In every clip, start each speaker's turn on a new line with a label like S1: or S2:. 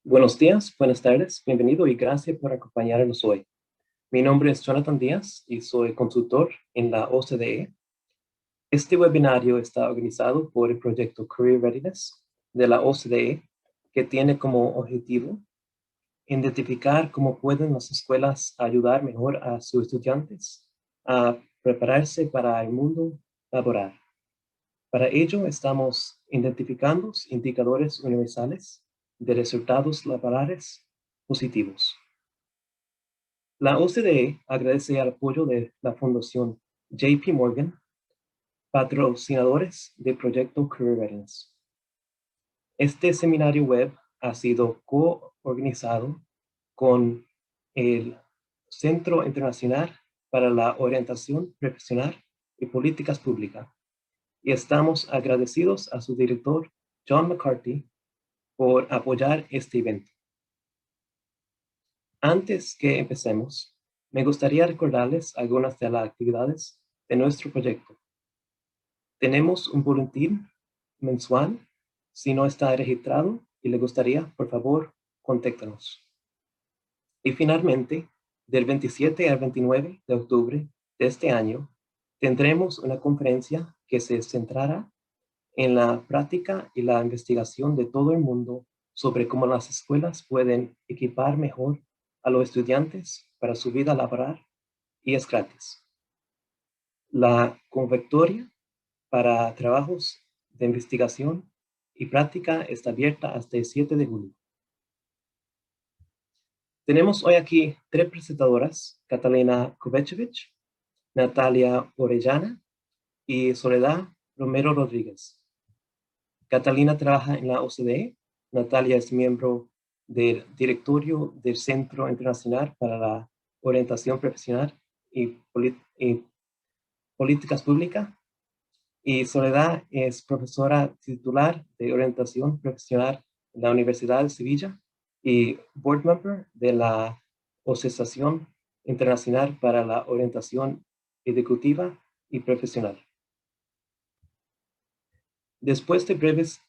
S1: Buenos días, buenas tardes, bienvenido y gracias por acompañarnos hoy. Mi nombre es Jonathan Díaz y soy consultor en la OCDE. Este webinario está organizado por el proyecto Career Readiness de la OCDE, que tiene como objetivo identificar cómo pueden las escuelas ayudar mejor a sus estudiantes a prepararse para el mundo laboral. Para ello, estamos identificando indicadores universales de resultados laborales positivos. La OCDE agradece el apoyo de la Fundación JP Morgan, patrocinadores del proyecto Career Readiness. Este seminario web ha sido co-organizado con el Centro Internacional para la Orientación Profesional y Políticas Públicas, y estamos agradecidos a su director, John McCarthy, por apoyar este evento. Antes que empecemos, me gustaría recordarles algunas de las actividades de nuestro proyecto. Tenemos un boletín mensual. Si no está registrado y le gustaría, por favor, contáctanos. Y finalmente, del 27 al 29 de octubre de este año, tendremos una conferencia que se centrará en la práctica y la investigación de todo el mundo sobre cómo las escuelas pueden equipar mejor a los estudiantes para su vida laboral, y es gratis. La convocatoria para trabajos de investigación y práctica está abierta hasta el 7 de julio. Tenemos hoy aquí tres presentadoras: Catalina Kovacevic, Natalia Orellana y Soledad Romero Rodríguez. Catalina trabaja en la OCDE. Natalia es miembro del directorio del Centro Internacional para la Orientación Profesional y Políticas Públicas. Y Soledad es profesora titular de Orientación Profesional en la Universidad de Sevilla y board member de la Asociación Internacional para la Orientación Educativa y Profesional. Después de breves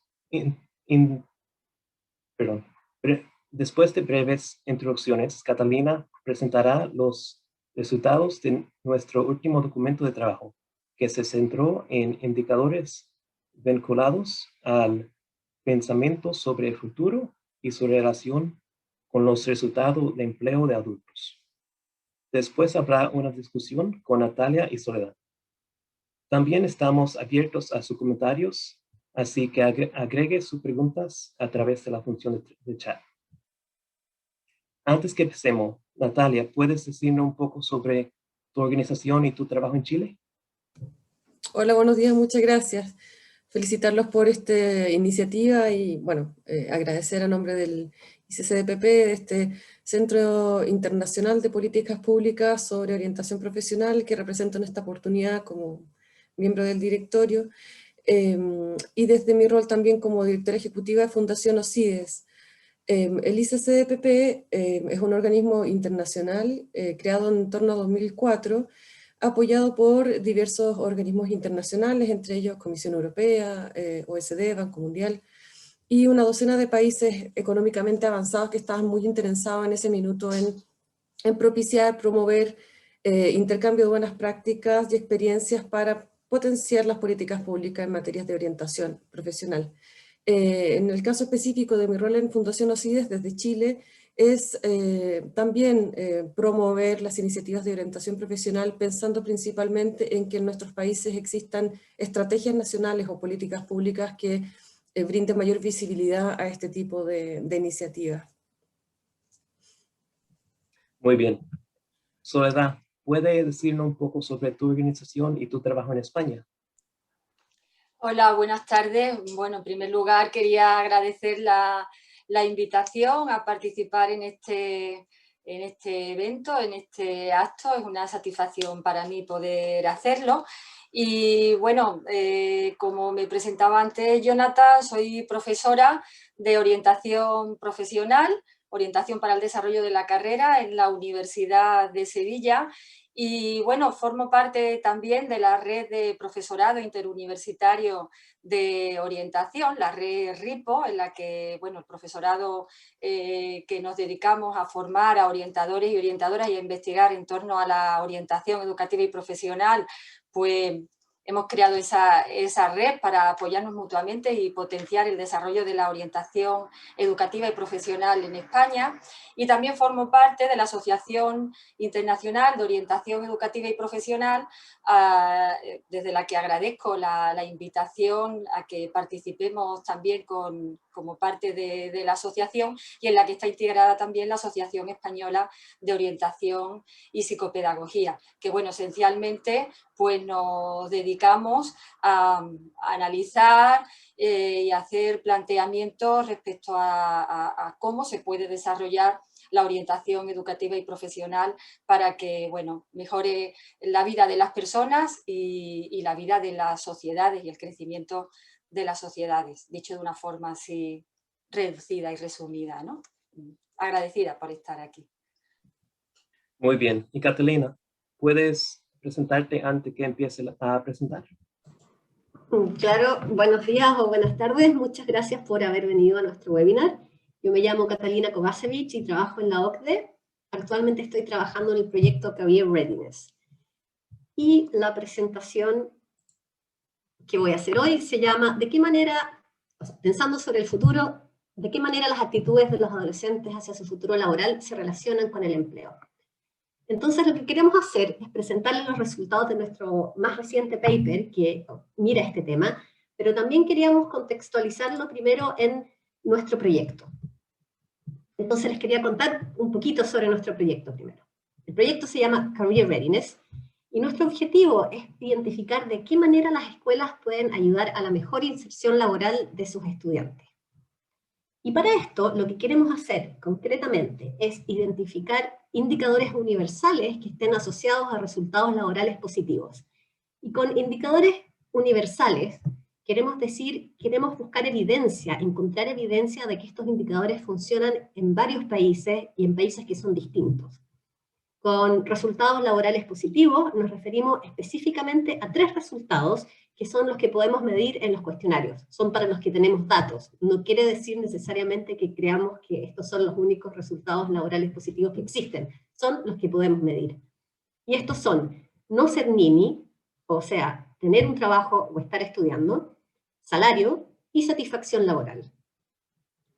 S1: introducciones, Catalina presentará los resultados de nuestro último documento de trabajo, que se centró en indicadores vinculados al pensamiento sobre el futuro y su relación con los resultados de empleo de adultos. Después habrá una discusión con Natalia y Soledad. También estamos abiertos a sus comentarios, así que agregue sus preguntas a través de la función de chat. Antes que empecemos, Natalia, ¿puedes decirnos un poco sobre tu organización y tu trabajo en Chile?
S2: Hola, buenos días, muchas gracias. Felicitarlos por esta iniciativa y, bueno, agradecer a nombre del ICCDPP, de este Centro Internacional de Políticas Públicas sobre Orientación Profesional, que represento en esta oportunidad como miembro del directorio, y desde mi rol también como directora ejecutiva de Fundación OCIDES. El ICCDPP es un organismo internacional creado en torno a 2004, apoyado por diversos organismos internacionales, entre ellos Comisión Europea, OECD, Banco Mundial, y una docena de países económicamente avanzados que estaban muy interesados en ese minuto en propiciar, promover intercambio de buenas prácticas y experiencias para potenciar las políticas públicas en materias de orientación profesional. En el caso específico de mi rol en Fundación OCIDES desde Chile, es también promover las iniciativas de orientación profesional pensando principalmente en que en nuestros países existan estrategias nacionales o políticas públicas que brinden mayor visibilidad a este tipo de iniciativas.
S1: Muy bien. Soledad, ¿puede decirnos un poco sobre tu organización y tu trabajo en España?
S3: Hola, buenas tardes. Bueno, en primer lugar quería agradecer la invitación a participar en este evento, en este acto. Es una satisfacción para mí poder hacerlo. Y bueno, como me presentaba antes Jonathan, soy profesora de orientación profesional, orientación para el desarrollo de la carrera en la Universidad de Sevilla. Y bueno, formo parte también de la red de profesorado interuniversitario de orientación, la red RIPO, en la que, bueno, el profesorado que nos dedicamos a formar a orientadores y orientadoras y a investigar en torno a la orientación educativa y profesional, pues hemos creado esa red para apoyarnos mutuamente y potenciar el desarrollo de la orientación educativa y profesional en España. Y también formo parte de la Asociación Internacional de Orientación Educativa y Profesional, desde la que agradezco la invitación a que participemos también como parte de la asociación, y en la que está integrada también la Asociación Española de Orientación y Psicopedagogía, que bueno, esencialmente pues nos dedicamos a analizar y hacer planteamientos respecto a cómo se puede desarrollar la orientación educativa y profesional para que, bueno, mejore la vida de las personas y la vida de las sociedades y el crecimiento de las sociedades, dicho de una forma así reducida y resumida, ¿no? Agradecida por estar aquí.
S1: Muy bien. Y Catalina, ¿puedes presentarte antes que empiece a presentar?
S4: Claro, buenos días o buenas tardes. Muchas gracias por haber venido a nuestro webinar. Yo me llamo Catalina Kovacevic y trabajo en la OCDE. Actualmente estoy trabajando en el proyecto Career Readiness. Y la presentación que voy a hacer hoy se llama ¿de qué manera, pensando sobre el futuro, de qué manera las actitudes de los adolescentes hacia su futuro laboral se relacionan con el empleo? Entonces lo que queremos hacer es presentarles los resultados de nuestro más reciente paper que mira este tema, pero también queríamos contextualizarlo primero en nuestro proyecto. Entonces les quería contar un poquito sobre nuestro proyecto primero. El proyecto se llama Career Readiness y nuestro objetivo es identificar de qué manera las escuelas pueden ayudar a la mejor inserción laboral de sus estudiantes. Y para esto, lo que queremos hacer concretamente es identificar indicadores universales que estén asociados a resultados laborales positivos. Y con indicadores universales, queremos buscar evidencia, encontrar evidencia de que estos indicadores funcionan en varios países y en países que son distintos. Con resultados laborales positivos nos referimos específicamente a 3 resultados que son los que podemos medir en los cuestionarios. Son para los que tenemos datos. No quiere decir necesariamente que creamos que estos son los únicos resultados laborales positivos que existen. Son los que podemos medir. Y estos son no ser nini, o sea, tener un trabajo o estar estudiando, salario y satisfacción laboral.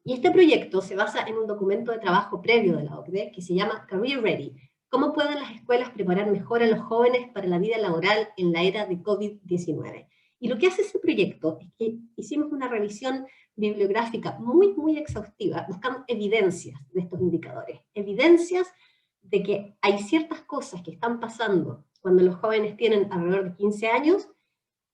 S4: Y este proyecto se basa en un documento de trabajo previo de la OCDE que se llama Career Ready. ¿Cómo pueden las escuelas preparar mejor a los jóvenes para la vida laboral en la era de COVID-19? Y lo que hace ese proyecto es que hicimos una revisión bibliográfica muy exhaustiva, buscando evidencias de estos indicadores, evidencias de que hay ciertas cosas que están pasando cuando los jóvenes tienen alrededor de 15 años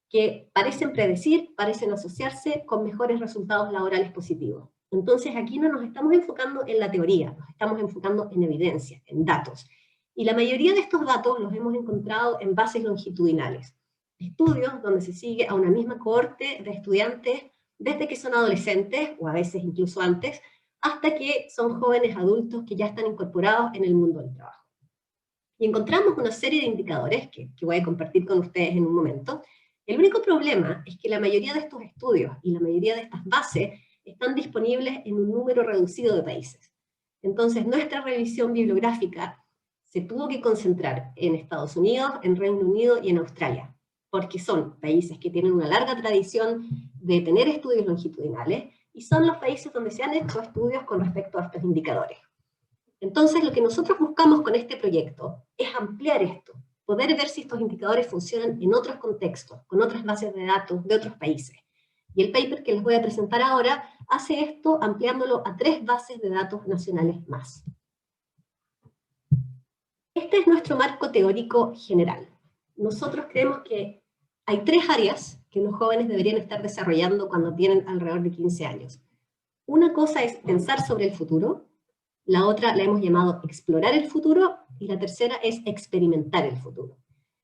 S4: que parecen predecir, parecen asociarse con mejores resultados laborales positivos. Entonces aquí no nos estamos enfocando en la teoría, nos estamos enfocando en evidencia, en datos. Y la mayoría de estos datos los hemos encontrado en bases longitudinales. Estudios donde se sigue a una misma cohorte de estudiantes desde que son adolescentes, o a veces incluso antes, hasta que son jóvenes adultos que ya están incorporados en el mundo del trabajo. Y encontramos una serie de indicadores que voy a compartir con ustedes en un momento. El único problema es que la mayoría de estos estudios y la mayoría de estas bases están disponibles en un número reducido de países. Entonces nuestra revisión bibliográfica se tuvo que concentrar en Estados Unidos, en Reino Unido y en Australia, porque son países que tienen una larga tradición de tener estudios longitudinales y son los países donde se han hecho estudios con respecto a estos indicadores. Entonces lo que nosotros buscamos con este proyecto es ampliar esto, poder ver si estos indicadores funcionan en otros contextos, con otras bases de datos de otros países. Y el paper que les voy a presentar ahora hace esto ampliándolo a 3 bases de datos nacionales más. Este es nuestro marco teórico general. Nosotros creemos que hay 3 áreas que los jóvenes deberían estar desarrollando cuando tienen alrededor de 15 años. Una cosa es pensar sobre el futuro, la otra la hemos llamado explorar el futuro, y la tercera es experimentar el futuro.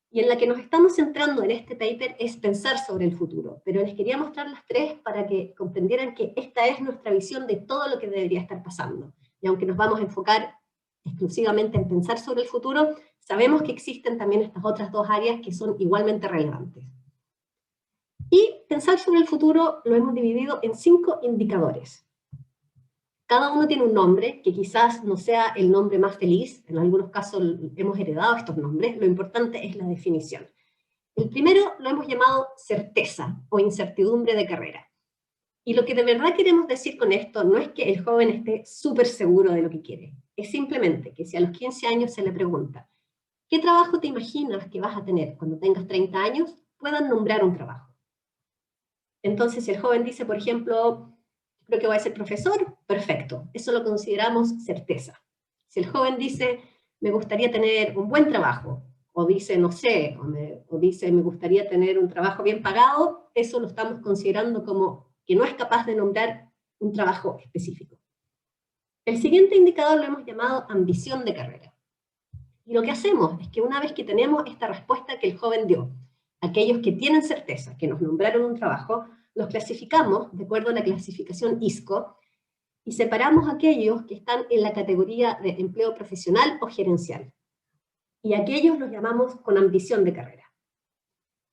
S4: Y en la que nos estamos centrando en este paper es pensar sobre el futuro, pero les quería mostrar las 3 para que comprendieran que esta es nuestra visión de todo lo que debería estar pasando. Y aunque nos vamos a enfocar exclusivamente en pensar sobre el futuro, sabemos que existen también estas otras dos áreas que son igualmente relevantes. Y pensar sobre el futuro lo hemos dividido en 5 indicadores. Cada uno tiene un nombre, que quizás no sea el nombre más feliz, en algunos casos hemos heredado estos nombres, lo importante es la definición. El primero lo hemos llamado certeza o incertidumbre de carrera. Y lo que de verdad queremos decir con esto no es que el joven esté súper seguro de lo que quiere, es simplemente que si a los 15 años se le pregunta, ¿qué trabajo te imaginas que vas a tener cuando tengas 30 años? Puedan nombrar un trabajo. Entonces, si el joven dice, por ejemplo, creo que voy a ser profesor, perfecto, eso lo consideramos certeza. Si el joven dice, me gustaría tener un buen trabajo, o dice, no sé, o dice, me gustaría tener un trabajo bien pagado, eso lo estamos considerando como que no es capaz de nombrar un trabajo específico. El siguiente indicador lo hemos llamado ambición de carrera. Y lo que hacemos es que una vez que tenemos esta respuesta que el joven dio, aquellos que tienen certeza, que nos nombraron un trabajo, los clasificamos de acuerdo a la clasificación ISCO y separamos a aquellos que están en la categoría de empleo profesional o gerencial. Y aquellos los llamamos con ambición de carrera.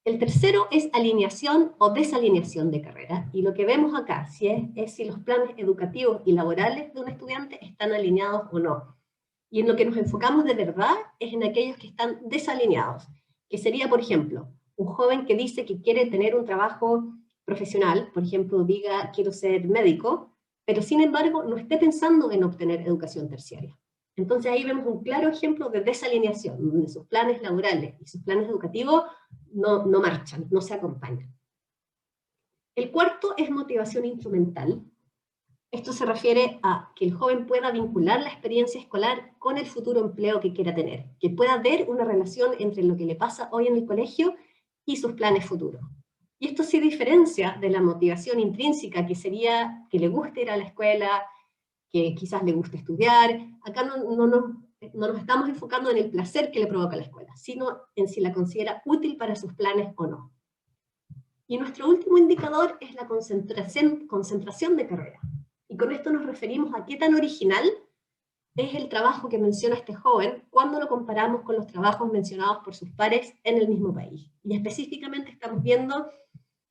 S4: El tercero es alineación o desalineación de carrera. Y lo que vemos acá es si los planes educativos y laborales de un estudiante están alineados o no. Y en lo que nos enfocamos de verdad es en aquellos que están desalineados, que sería, por ejemplo, un joven que dice que quiere tener un trabajo profesional, por ejemplo, diga quiero ser médico, pero sin embargo no esté pensando en obtener educación terciaria. Entonces ahí vemos un claro ejemplo de desalineación, donde sus planes laborales y sus planes educativos no marchan, no se acompañan. El cuarto es motivación instrumental. Esto se refiere a que el joven pueda vincular la experiencia escolar con el futuro empleo que quiera tener, que pueda ver una relación entre lo que le pasa hoy en el colegio y sus planes futuros. Y esto se diferencia de la motivación intrínseca, que sería que le guste ir a la escuela, que quizás le guste estudiar. Acá no nos estamos enfocando en el placer que le provoca la escuela, sino en si la considera útil para sus planes o no. Y nuestro último indicador es la concentración de carrera. Y con esto nos referimos a qué tan original es el trabajo que menciona este joven cuando lo comparamos con los trabajos mencionados por sus pares en el mismo país. Y específicamente estamos viendo,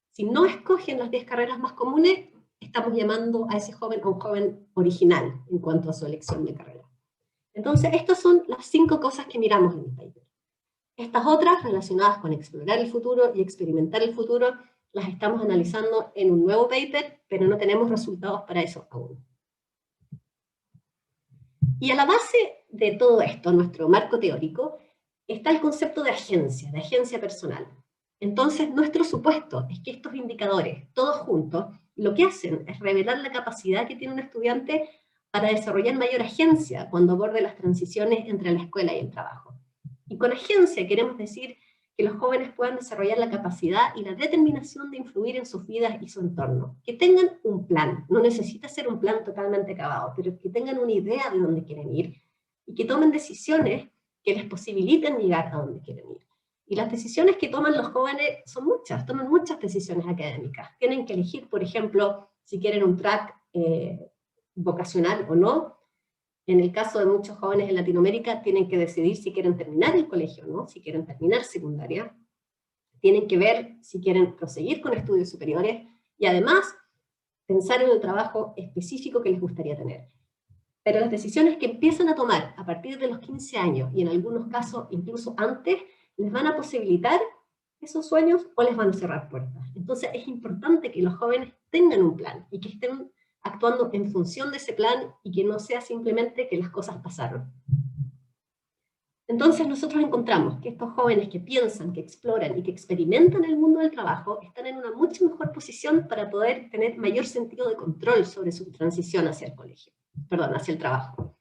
S4: si no escogen las 10 carreras más comunes, estamos llamando a ese joven a un joven original en cuanto a su elección de carrera. Entonces, estas son las 5 cosas que miramos en el paper. Estas otras, relacionadas con explorar el futuro y experimentar el futuro, las estamos analizando en un nuevo paper, pero no tenemos resultados para eso aún. Y a la base de todo esto, nuestro marco teórico, está el concepto de agencia personal. Entonces, nuestro supuesto es que estos indicadores, todos juntos, lo que hacen es revelar la capacidad que tiene un estudiante para desarrollar mayor agencia cuando aborde las transiciones entre la escuela y el trabajo. Y con agencia queremos decir que los jóvenes puedan desarrollar la capacidad y la determinación de influir en sus vidas y su entorno. Que tengan un plan, no necesita ser un plan totalmente acabado, pero que tengan una idea de dónde quieren ir y que tomen decisiones que les posibiliten llegar a donde quieren ir. Y las decisiones que toman los jóvenes son muchas, toman muchas decisiones académicas. Tienen que elegir, por ejemplo, si quieren un track vocacional o no. En el caso de muchos jóvenes en Latinoamérica, tienen que decidir si quieren terminar el colegio, ¿no? Si quieren terminar secundaria. Tienen que ver si quieren proseguir con estudios superiores y además pensar en el trabajo específico que les gustaría tener. Pero las decisiones que empiezan a tomar a partir de los 15 años y en algunos casos incluso antes, les van a posibilitar esos sueños o les van a cerrar puertas. Entonces es importante que los jóvenes tengan un plan y que estén actuando en función de ese plan y que no sea simplemente que las cosas pasaron. Entonces nosotros encontramos que estos jóvenes que piensan, que exploran y que experimentan el mundo del trabajo están en una mucho mejor posición para poder tener mayor sentido de control sobre su transición hacia el colegio, hacia el trabajo.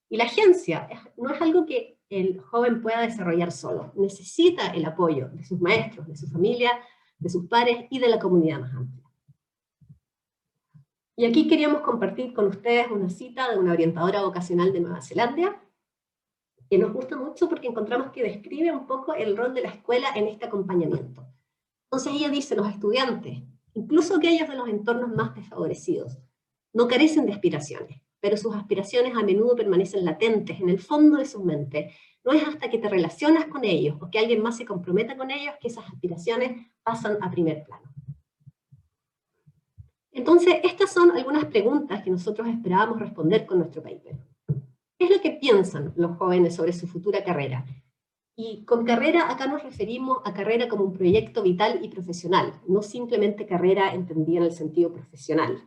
S4: Y la agencia no es algo que el joven pueda desarrollar solo, necesita el apoyo de sus maestros, de su familia, de sus pares y de la comunidad más amplia. Y aquí queríamos compartir con ustedes una cita de una orientadora vocacional de Nueva Zelanda, que nos gusta mucho porque encontramos que describe un poco el rol de la escuela en este acompañamiento. Entonces ella dice, los estudiantes, incluso aquellos de los entornos más desfavorecidos, no carecen de aspiraciones, pero sus aspiraciones a menudo permanecen latentes en el fondo de sus mentes, No es hasta que te relacionas con ellos o que alguien más se comprometa con ellos que esas aspiraciones pasan a primer plano. Entonces, estas son algunas preguntas que nosotros esperábamos responder con nuestro paper. ¿Qué es lo que piensan los jóvenes sobre su futura carrera? Y con carrera acá nos referimos a carrera como un proyecto vital y profesional, no simplemente carrera entendida en el sentido profesional.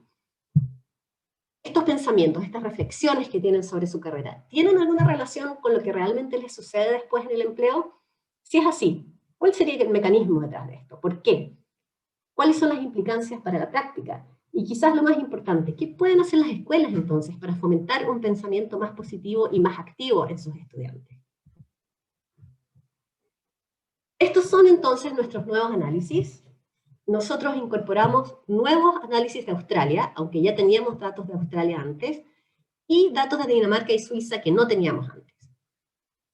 S4: Estos pensamientos, estas reflexiones que tienen sobre su carrera, ¿tienen alguna relación con lo que realmente les sucede después en el empleo? Si es así, ¿cuál sería el mecanismo detrás de esto? ¿Por qué? ¿Cuáles son las implicancias para la práctica? Y quizás lo más importante, ¿qué pueden hacer las escuelas entonces para fomentar un pensamiento más positivo y más activo en sus estudiantes? Estos son entonces nuestros nuevos análisis. Nosotros incorporamos nuevos análisis de Australia, aunque ya teníamos datos de Australia antes, y datos de Dinamarca y Suiza que no teníamos antes.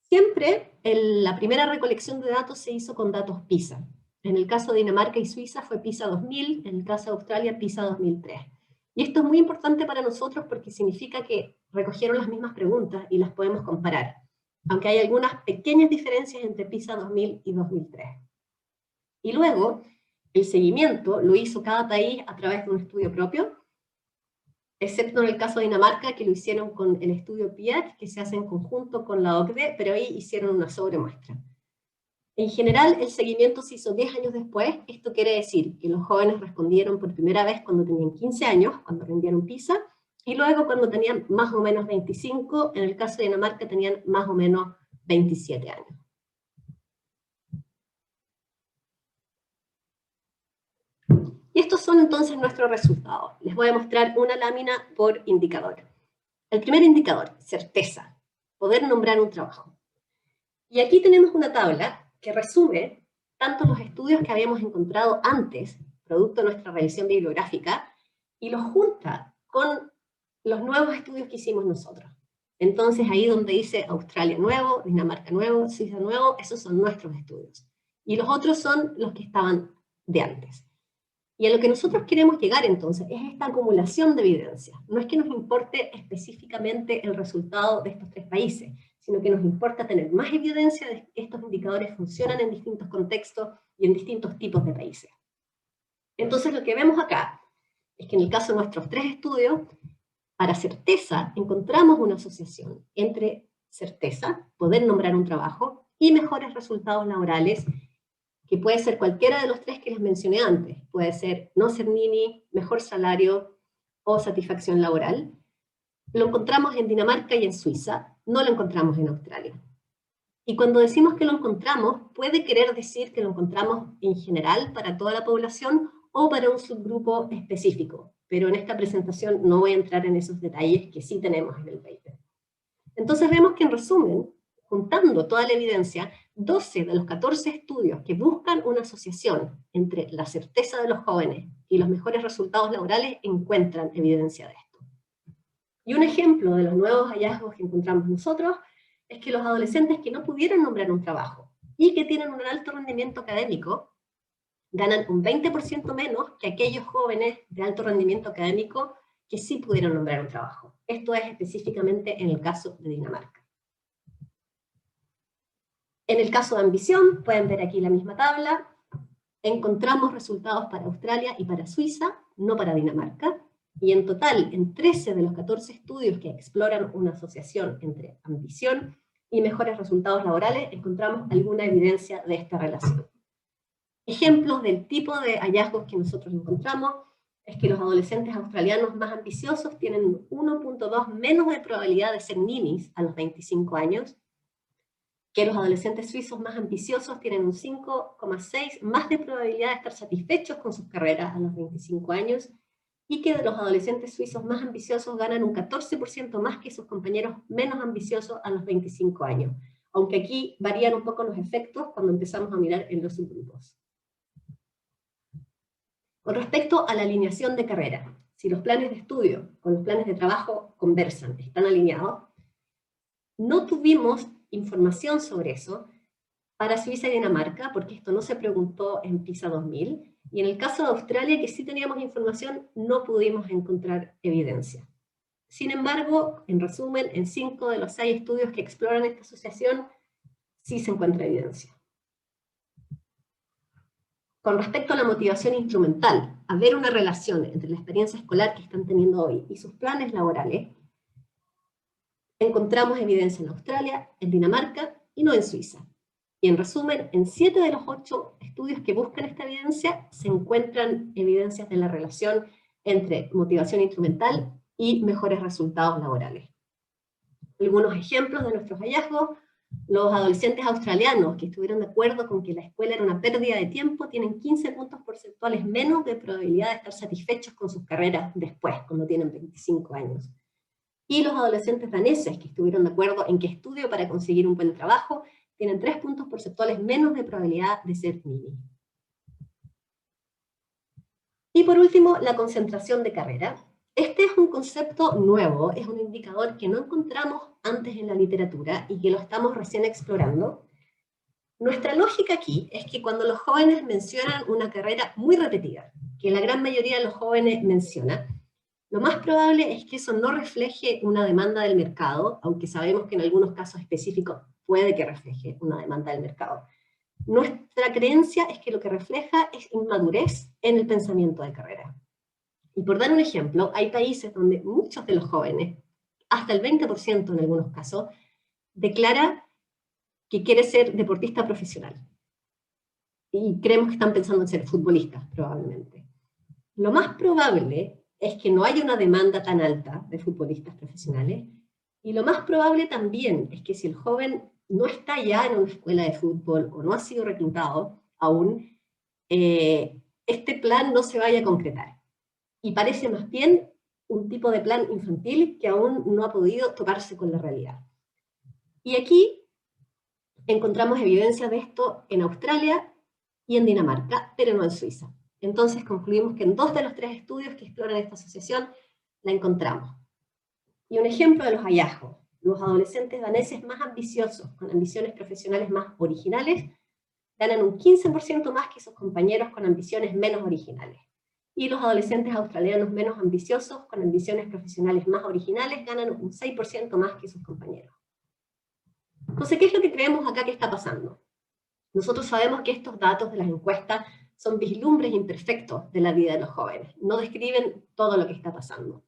S4: Siempre la primera recolección de datos se hizo con datos PISA. En el caso de Dinamarca y Suiza fue PISA 2000, en el caso de Australia PISA 2003. Y esto es muy importante para nosotros porque significa que recogieron las mismas preguntas y las podemos comparar, aunque hay algunas pequeñas diferencias entre PISA 2000 y 2003. Y luego, el seguimiento lo hizo cada país a través de un estudio propio, excepto en el caso de Dinamarca, que lo hicieron con el estudio PIAC, que se hace en conjunto con la OCDE, pero ahí hicieron una sobremuestra. En general, el seguimiento se hizo 10 años después. Esto quiere decir que los jóvenes respondieron por primera vez cuando tenían 15 años, cuando rindieron PISA, y luego cuando tenían más o menos 25, en el caso de Dinamarca tenían más o menos 27 años. Y estos son entonces nuestros resultados. Les voy a mostrar una lámina por indicador. El primer indicador, certeza, poder nombrar un trabajo. Y aquí tenemos una tabla que resume tanto los estudios que habíamos encontrado antes, producto de nuestra revisión bibliográfica, y los junta con los nuevos estudios que hicimos nosotros. Entonces ahí donde dice Australia nuevo, Dinamarca nuevo, Suiza nuevo, esos son nuestros estudios. Y los otros son los que estaban de antes. Y a lo que nosotros queremos llegar entonces es esta acumulación de evidencia. No es que nos importe específicamente el resultado de estos 3 países, sino que nos importa tener más evidencia de que estos indicadores funcionan en distintos contextos y en distintos tipos de países. Entonces lo que vemos acá es que en el caso de nuestros 3 estudios, para certeza encontramos una asociación entre certeza, poder nombrar un trabajo, y mejores resultados laborales, que puede ser cualquiera de los 3 que les mencioné antes. Puede ser no ser nini, mejor salario o satisfacción laboral. Lo encontramos en Dinamarca y en Suiza, no lo encontramos en Australia. Y cuando decimos que lo encontramos, puede querer decir que lo encontramos en general para toda la población o para un subgrupo específico, pero en esta presentación no voy a entrar en esos detalles que sí tenemos en el paper. Entonces vemos que en resumen, juntando toda la evidencia, 12 de los 14 estudios que buscan una asociación entre la certeza de los jóvenes y los mejores resultados laborales encuentran evidencia de esto. Y un ejemplo de los nuevos hallazgos que encontramos nosotros es que los adolescentes que no pudieron nombrar un trabajo y que tienen un alto rendimiento académico ganan un 20% menos que aquellos jóvenes de alto rendimiento académico que sí pudieron nombrar un trabajo. Esto es específicamente en el caso de Dinamarca. En el caso de ambición, pueden ver aquí la misma tabla, encontramos resultados para Australia y para Suiza, no para Dinamarca, y en total, en 13 de los 14 estudios que exploran una asociación entre ambición y mejores resultados laborales, encontramos alguna evidencia de esta relación. Ejemplos del tipo de hallazgos que nosotros encontramos es que los adolescentes australianos más ambiciosos tienen 1.2 menos de probabilidad de ser ninis a los 25 años, que los adolescentes suizos más ambiciosos tienen un 5,6 más de probabilidad de estar satisfechos con sus carreras a los 25 años, y que los adolescentes suizos más ambiciosos ganan un 14% más que sus compañeros menos ambiciosos a los 25 años, aunque aquí varían un poco los efectos cuando empezamos a mirar en los subgrupos. Con respecto a la alineación de carrera, si los planes de estudio con los planes de trabajo conversan, están alineados, no tuvimos información sobre eso para Suiza y Dinamarca, porque esto no se preguntó en PISA 2000, y en el caso de Australia, que sí teníamos información, no pudimos encontrar evidencia. Sin embargo, en resumen, en 5 de los 6 estudios que exploran esta asociación, sí se encuentra evidencia. Con respecto a la motivación instrumental, a ver una relación entre la experiencia escolar que están teniendo hoy y sus planes laborales, encontramos evidencia en Australia, en Dinamarca y no en Suiza. Y en resumen, en 7 de los 8 estudios que buscan esta evidencia, se encuentran evidencias de la relación entre motivación instrumental y mejores resultados laborales. Algunos ejemplos de nuestros hallazgos: los adolescentes australianos que estuvieron de acuerdo con que la escuela era una pérdida de tiempo tienen 15 puntos porcentuales menos de probabilidad de estar satisfechos con sus carreras después, cuando tienen 25 años. Y los adolescentes daneses que estuvieron de acuerdo en que estudio para conseguir un buen trabajo tienen 3 puntos porcentuales menos de probabilidad de ser nini. Y por último, la concentración de carrera. Este es un concepto nuevo, es un indicador que no encontramos antes en la literatura y que lo estamos recién explorando. Nuestra lógica aquí es que cuando los jóvenes mencionan una carrera muy repetida, que la gran mayoría de los jóvenes menciona, lo más probable es que eso no refleje una demanda del mercado, aunque sabemos que en algunos casos específicos puede que refleje una demanda del mercado. Nuestra creencia es que lo que refleja es inmadurez en el pensamiento de carrera. Y por dar un ejemplo, hay países donde muchos de los jóvenes, hasta el 20% en algunos casos, declara que quiere ser deportista profesional. Y creemos que están pensando en ser futbolistas, probablemente. Lo más probable es que no haya una demanda tan alta de futbolistas profesionales, y lo más probable también es que si el joven no está ya en una escuela de fútbol o no ha sido reclutado aún, este plan no se vaya a concretar. Y parece más bien un tipo de plan infantil que aún no ha podido toparse con la realidad. Y aquí encontramos evidencia de esto en Australia y en Dinamarca, pero no en Suiza. Entonces concluimos que en 2 de los 3 estudios que exploran esta asociación la encontramos. Y un ejemplo de los hallazgos: los adolescentes daneses más ambiciosos, con ambiciones profesionales más originales, ganan un 15% más que sus compañeros con ambiciones menos originales. Y los adolescentes australianos menos ambiciosos, con ambiciones profesionales más originales, ganan un 6% más que sus compañeros. Entonces, ¿qué es lo que creemos acá que está pasando? Nosotros sabemos que estos datos de las encuestas son vislumbres imperfectos de la vida de los jóvenes, no describen todo lo que está pasando.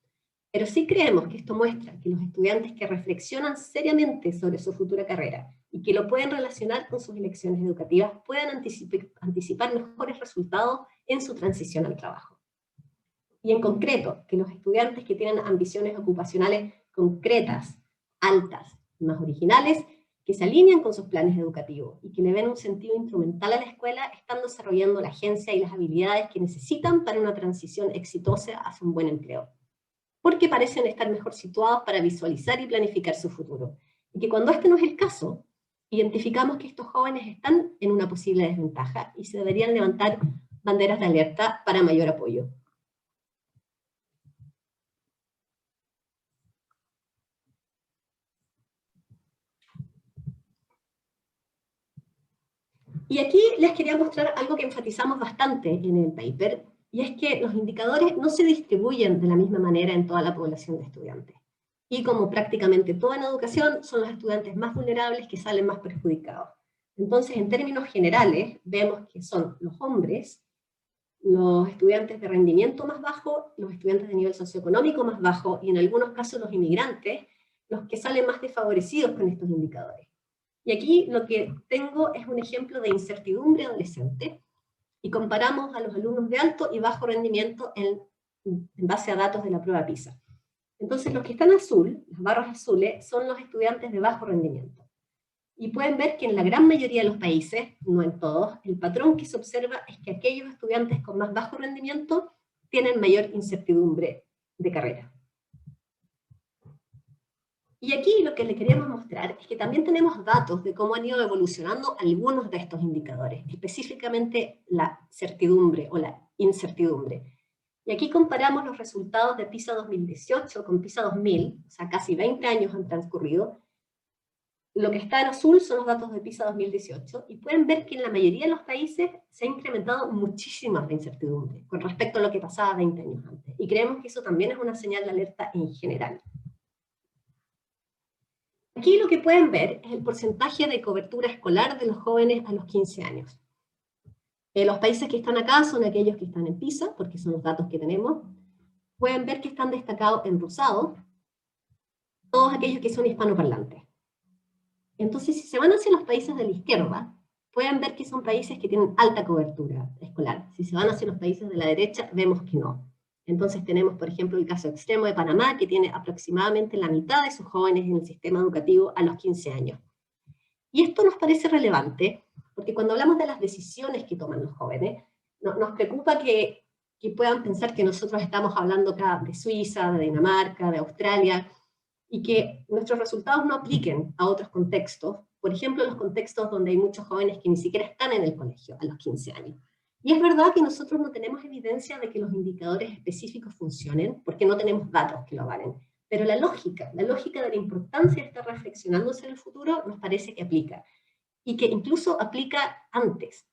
S4: Pero sí creemos que esto muestra que los estudiantes que reflexionan seriamente sobre su futura carrera y que lo pueden relacionar con sus elecciones educativas pueden anticipar mejores resultados en su transición al trabajo. Y en concreto, que los estudiantes que tienen ambiciones ocupacionales concretas, altas y más originales, que se alinean con sus planes educativos y que le ven un sentido instrumental a la escuela, están desarrollando la agencia y las habilidades que necesitan para una transición exitosa hacia un buen empleo. Porque parecen estar mejor situados para visualizar y planificar su futuro. Y que cuando este no es el caso, identificamos que estos jóvenes están en una posible desventaja y se deberían levantar banderas de alerta para mayor apoyo. Y aquí les quería mostrar algo que enfatizamos bastante en el paper, y es que los indicadores no se distribuyen de la misma manera en toda la población de estudiantes. Y como prácticamente todo en educación, son los estudiantes más vulnerables que salen más perjudicados. Entonces, en términos generales, vemos que son los hombres, los estudiantes de rendimiento más bajo, los estudiantes de nivel socioeconómico más bajo, y en algunos casos los inmigrantes, los que salen más desfavorecidos con estos indicadores. Y aquí lo que tengo es un ejemplo de incertidumbre adolescente, y comparamos a los alumnos de alto y bajo rendimiento en base a datos de la prueba PISA. Entonces los que están azul, las barras azules, son los estudiantes de bajo rendimiento. Y pueden ver que en la gran mayoría de los países, no en todos, el patrón que se observa es que aquellos estudiantes con más bajo rendimiento tienen mayor incertidumbre de carrera. Y aquí lo que le queríamos mostrar es que también tenemos datos de cómo han ido evolucionando algunos de estos indicadores, específicamente la certidumbre o la incertidumbre. Y aquí comparamos los resultados de PISA 2018 con PISA 2000, o sea, casi 20 años han transcurrido. Lo que está en azul son los datos de PISA 2018, y pueden ver que en la mayoría de los países se ha incrementado muchísimo la incertidumbre con respecto a lo que pasaba 20 años antes. Y creemos que eso también es una señal de alerta en general. Aquí lo que pueden ver es el porcentaje de cobertura escolar de los jóvenes a los 15 años. Los países que están acá son aquellos que están en PISA, porque son los datos que tenemos. Pueden ver que están destacados en rosado todos aquellos que son hispanoparlantes. Entonces, si se van hacia los países de la izquierda, pueden ver que son países que tienen alta cobertura escolar. Si se van hacia los países de la derecha, vemos que no. Entonces tenemos, por ejemplo, el caso extremo de Panamá, que tiene aproximadamente la mitad de sus jóvenes en el sistema educativo a los 15 años. Y esto nos parece relevante, porque cuando hablamos de las decisiones que toman los jóvenes, nos preocupa que puedan pensar que nosotros estamos hablando acá de Suiza, de Dinamarca, de Australia, y que nuestros resultados no apliquen a otros contextos, por ejemplo, los contextos donde hay muchos jóvenes que ni siquiera están en el colegio a los 15 años. Y es verdad que nosotros no tenemos evidencia de que los indicadores específicos funcionen, porque no tenemos datos que lo avalen. Pero la lógica de la importancia de estar reflexionando sobre el futuro nos parece que aplica. Y que incluso aplica antes.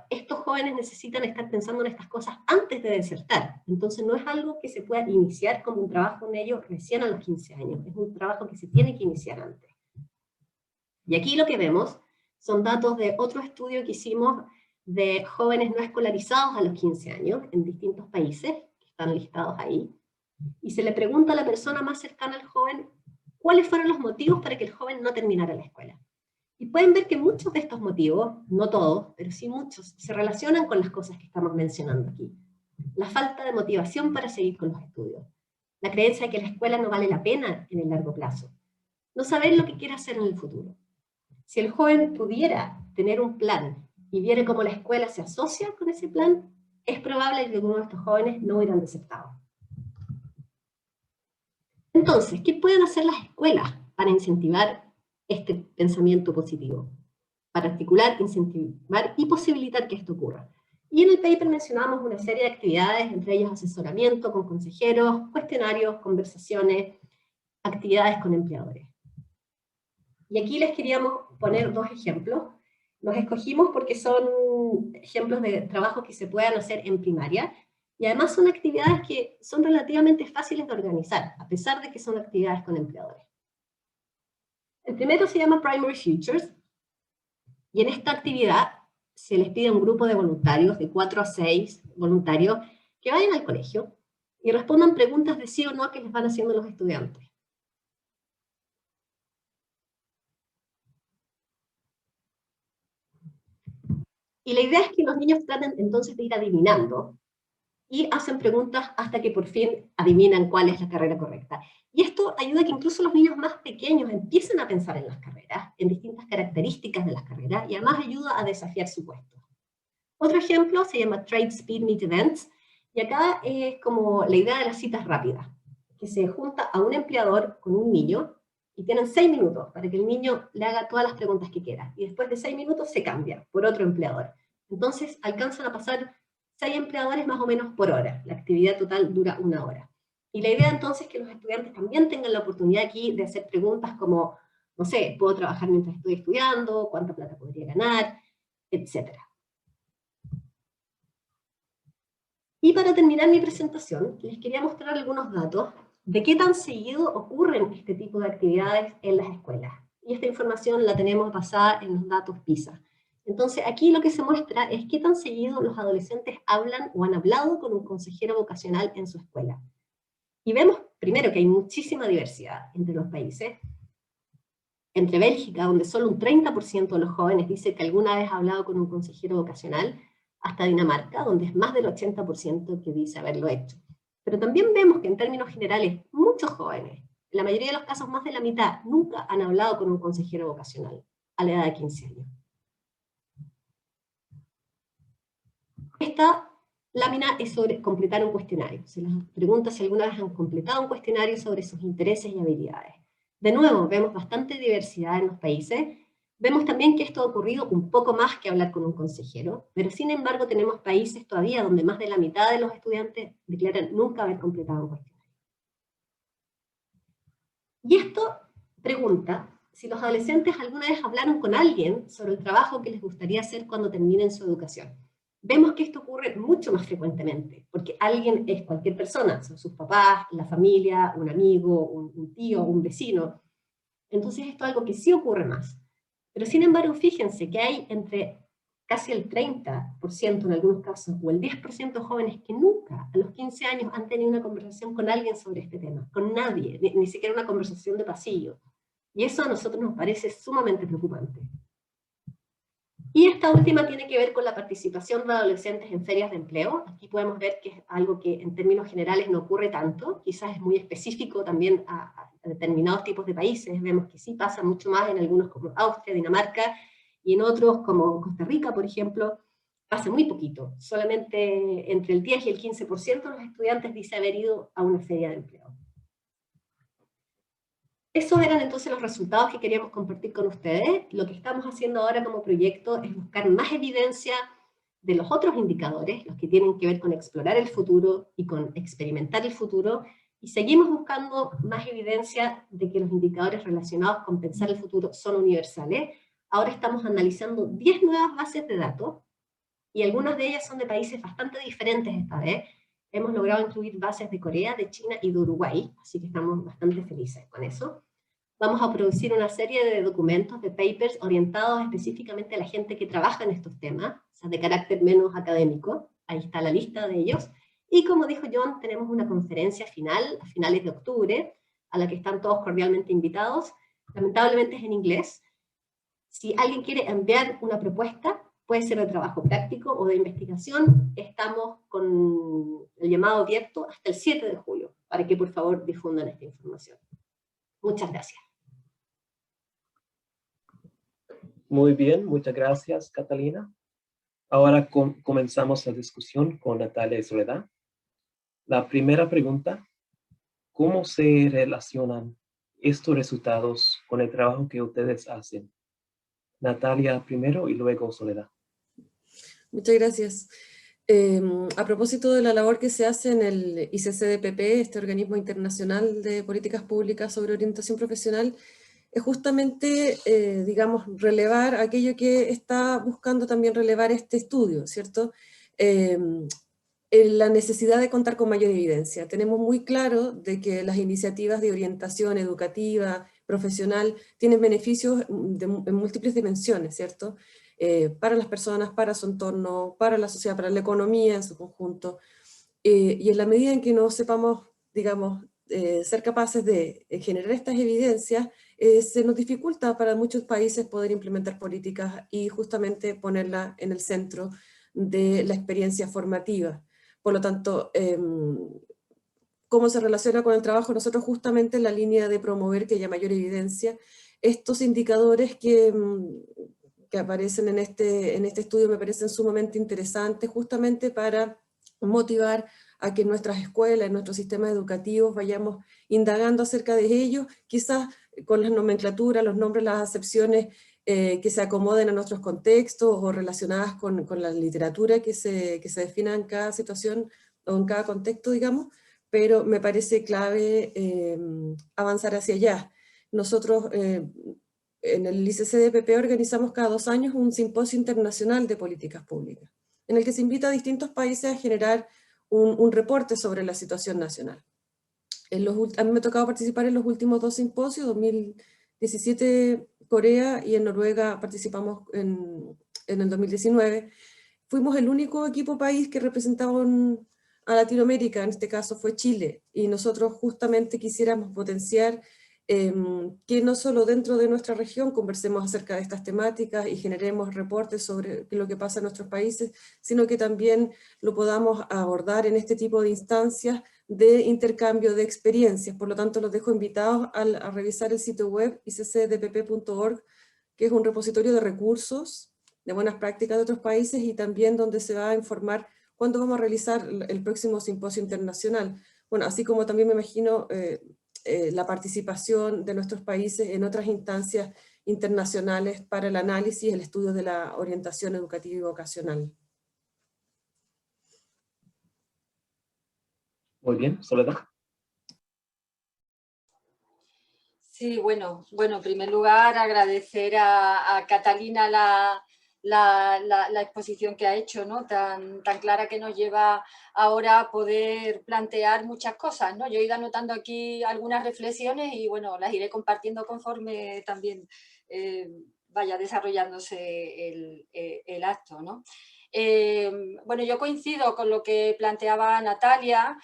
S4: Estos jóvenes necesitan estar pensando en estas cosas antes de desertar. Entonces no es algo que se pueda iniciar como un trabajo en ellos recién a los 15 años. Es un trabajo que se tiene que iniciar antes. Y aquí lo que vemos son datos de otro estudio que hicimos de jóvenes no escolarizados a los 15 años en distintos países, que están listados ahí, y se le pregunta a la persona más cercana al joven cuáles fueron los motivos para que el joven no terminara la escuela. Y pueden ver que muchos de estos motivos, no todos, pero sí muchos, se relacionan con las cosas que estamos mencionando aquí. La falta de motivación para seguir con los estudios, la creencia de que la escuela no vale la pena en el largo plazo, no saber lo que quiere hacer en el futuro. Si el joven pudiera tener un plan y viera cómo la escuela se asocia con ese plan, es probable que algunos de estos jóvenes no hubieran desertado. Entonces, ¿qué pueden hacer las escuelas para incentivar este pensamiento positivo? Para articular, incentivar y posibilitar que esto ocurra. Y en el paper mencionamos una serie de actividades, entre ellas asesoramiento con consejeros, cuestionarios, conversaciones, actividades con empleadores. Y aquí les queríamos poner dos ejemplos. Los escogimos porque son ejemplos de trabajos que se puedan hacer en primaria, y además son actividades que son relativamente fáciles de organizar, a pesar de que son actividades con empleadores. El primero se llama Primary Futures, y en esta actividad se les pide a un grupo de voluntarios, de 4 a 6 voluntarios, que vayan al colegio y respondan preguntas de sí o no que les van haciendo los estudiantes. Y la idea es que los niños traten entonces de ir adivinando, y hacen preguntas hasta que por fin adivinan cuál es la carrera correcta. Y esto ayuda a que incluso los niños más pequeños empiecen a pensar en las carreras, en distintas características de las carreras, y además ayuda a desafiar su puesto. Otro ejemplo se llama Trade Speed Meet Events, y acá es como la idea de las citas rápidas, que se junta a un empleador con un niño, y tienen 6 minutos para que el niño le haga todas las preguntas que quiera, y después de 6 minutos se cambia por otro empleador. Entonces alcanzan a pasar 6 empleadores más o menos por hora. La actividad total dura 1 hora. Y la idea entonces es que los estudiantes también tengan la oportunidad aquí de hacer preguntas como, no sé, ¿puedo trabajar mientras estoy estudiando? ¿Cuánta plata podría ganar? Etcétera. Y para terminar mi presentación, les quería mostrar algunos datos de qué tan seguido ocurren este tipo de actividades en las escuelas. Y esta información la tenemos basada en los datos PISA. Entonces, aquí lo que se muestra es qué tan seguido los adolescentes hablan o han hablado con un consejero vocacional en su escuela. Y vemos, primero, que hay muchísima diversidad entre los países. Entre Bélgica, donde solo un 30% de los jóvenes dice que alguna vez ha hablado con un consejero vocacional, hasta Dinamarca, donde es más del 80% que dice haberlo hecho. Pero también vemos que en términos generales, muchos jóvenes, en la mayoría de los casos más de la mitad, nunca han hablado con un consejero vocacional a la edad de 15 años. Esta lámina es sobre completar un cuestionario. Se les pregunta si alguna vez han completado un cuestionario sobre sus intereses y habilidades. De nuevo, vemos bastante diversidad en los países. Vemos también que esto ha ocurrido un poco más que hablar con un consejero, pero sin embargo tenemos países todavía donde más de la mitad de los estudiantes declaran nunca haber completado un cuestionario. Y esto pregunta si los adolescentes alguna vez hablaron con alguien sobre el trabajo que les gustaría hacer cuando terminen su educación. Vemos que esto ocurre mucho más frecuentemente, porque alguien es cualquier persona, son sus papás, la familia, un amigo, un tío, un vecino. Entonces esto es algo que sí ocurre más. Pero sin embargo, fíjense que hay entre casi el 30% en algunos casos, o el 10% de jóvenes que nunca a los 15 años han tenido una conversación con alguien sobre este tema, con nadie, ni siquiera una conversación de pasillo. Y eso a nosotros nos parece sumamente preocupante. Y esta última tiene que ver con la participación de adolescentes en ferias de empleo. Aquí podemos ver que es algo que en términos generales no ocurre tanto, quizás es muy específico también a determinados tipos de países. Vemos que sí pasa mucho más en algunos como Austria, Dinamarca, y en otros como Costa Rica, por ejemplo, pasa muy poquito. Solamente entre el 10 y el 15% de los estudiantes dice haber ido a una feria de empleo. Esos eran entonces los resultados que queríamos compartir con ustedes. Lo que estamos haciendo ahora como proyecto es buscar más evidencia de los otros indicadores, los que tienen que ver con explorar el futuro y con experimentar el futuro, y seguimos buscando más evidencia de que los indicadores relacionados con pensar el futuro son universales. Ahora estamos analizando 10 nuevas bases de datos, y algunas de ellas son de países bastante diferentes esta vez. Hemos logrado incluir bases de Corea, de China y de Uruguay, así que estamos bastante felices con eso. Vamos a producir una serie de documentos, de papers, orientados específicamente a la gente que trabaja en estos temas, o sea, de carácter menos académico. Ahí está la lista de ellos. Y como dijo John, tenemos una conferencia final, a finales de octubre, a la que están todos cordialmente invitados. Lamentablemente es en inglés. Si alguien quiere enviar una propuesta, puede ser de trabajo práctico o de investigación, estamos con el llamado abierto hasta el 7 de julio, para que por favor difundan esta información. Muchas gracias.
S1: Muy bien, muchas gracias, Catalina. Ahora comenzamos la discusión con Natalia y Soledad. La primera pregunta: ¿cómo se relacionan estos resultados con el trabajo que ustedes hacen? Natalia primero y luego Soledad.
S2: Muchas gracias. A propósito de la labor que se hace en el ICCDPP, este organismo internacional de políticas públicas sobre orientación profesional, es justamente, digamos, relevar aquello que está buscando también relevar este estudio, ¿cierto? La necesidad de contar con mayor evidencia. Tenemos muy claro de que las iniciativas de orientación educativa, profesional, tienen beneficios en múltiples dimensiones, ¿cierto? Para las personas, para su entorno, para la sociedad, para la economía en su conjunto. Y en la medida en que no sepamos, digamos, ser capaces de generar estas evidencias, se nos dificulta para muchos países poder implementar políticas y justamente ponerla en el centro de la experiencia formativa. Por lo tanto, ¿cómo se relaciona con el trabajo? Nosotros justamente en la línea de promover que haya mayor evidencia, estos indicadores que aparecen en este estudio me parecen sumamente interesantes justamente para motivar a que en nuestras escuelas, en nuestros sistemas educativos vayamos indagando acerca de ellos, quizás con las nomenclaturas, los nombres, las acepciones que se acomoden a nuestros contextos o relacionadas con la literatura que se defina en cada situación o en cada contexto, digamos, pero me parece clave avanzar hacia allá. Nosotros en el ICCDPP organizamos cada 2 años un simposio internacional de políticas públicas, en el que se invita a distintos países a generar un reporte sobre la situación nacional. A mí me ha tocado participar en los últimos 2 simposios, 2017 Corea y en Noruega participamos en el 2019. Fuimos el único equipo país que representaba a Latinoamérica, en este caso fue Chile, y nosotros justamente quisiéramos potenciar que no solo dentro de nuestra región conversemos acerca de estas temáticas y generemos reportes sobre lo que pasa en nuestros países, sino que también lo podamos abordar en este tipo de instancias de intercambio de experiencias. Por lo tanto, los dejo invitados a revisar el sitio web iccdpp.org, que es un repositorio de recursos, de buenas prácticas de otros países, y también donde se va a informar cuándo vamos a realizar el próximo simposio internacional. Bueno, así como también me imagino la participación de nuestros países en otras instancias internacionales para el análisis y el estudio de la orientación educativa y vocacional.
S1: Muy bien, Soledad.
S3: Sí, bueno, en primer lugar agradecer a Catalina la exposición que ha hecho, ¿no? Tan clara, que nos lleva ahora a poder plantear muchas cosas, ¿no? Yo he ido anotando aquí algunas reflexiones y bueno, las iré compartiendo conforme también vaya desarrollándose el acto, ¿no? Bueno, yo coincido con lo que planteaba Natalia.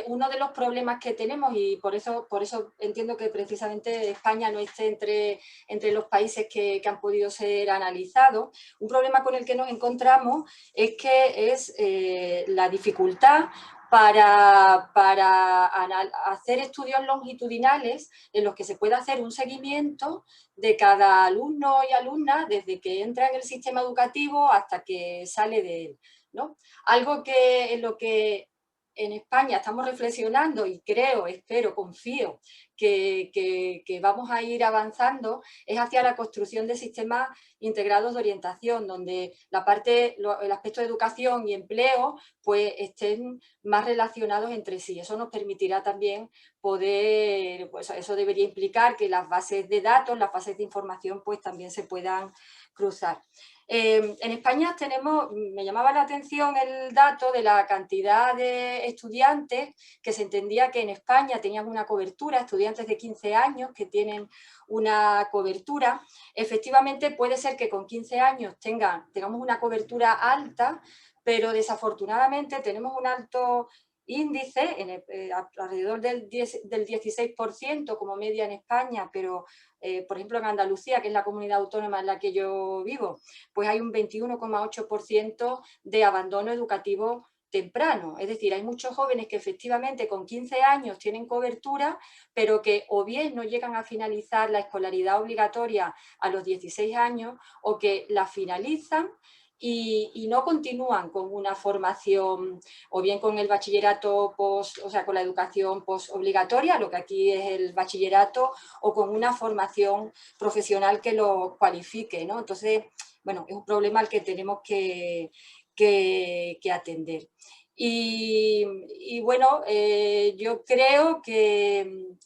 S3: Uno de los problemas que tenemos, y por eso entiendo que precisamente España no esté entre los países que han podido ser analizados, un problema con el que nos encontramos es que es la dificultad para hacer estudios longitudinales en los que se pueda hacer un seguimiento de cada alumno y alumna desde que entra en el sistema educativo hasta que sale de él, ¿no? Algo en lo que en España estamos reflexionando y creo, espero, confío que vamos a ir avanzando es hacia la construcción de sistemas integrados de orientación, donde el aspecto de educación y empleo pues estén más relacionados entre sí. Eso nos permitirá también poder, pues eso debería implicar que las bases de datos, las bases de información pues también se puedan cruzar. En España me llamaba la atención el dato de la cantidad de estudiantes que se entendía que en España tenían una cobertura, estudiantes de 15 años que tienen una cobertura. Efectivamente puede ser que con 15 años tengamos una cobertura alta, pero desafortunadamente tenemos un alto índice, alrededor del 16% como media en España, pero por ejemplo en Andalucía, que es la comunidad autónoma en la que yo vivo, pues hay un 21,8% de abandono educativo temprano. Es decir, hay muchos jóvenes que efectivamente con 15 años tienen cobertura, pero que o bien no llegan a finalizar la escolaridad obligatoria a los 16 años o que la finalizan y no continúan con una formación o bien con el bachillerato o sea, con la educación posobligatoria, lo que aquí es el bachillerato, o con una formación profesional que lo cualifique, ¿no? Entonces, bueno, es un problema al que tenemos que atender. Y bueno, yo creo que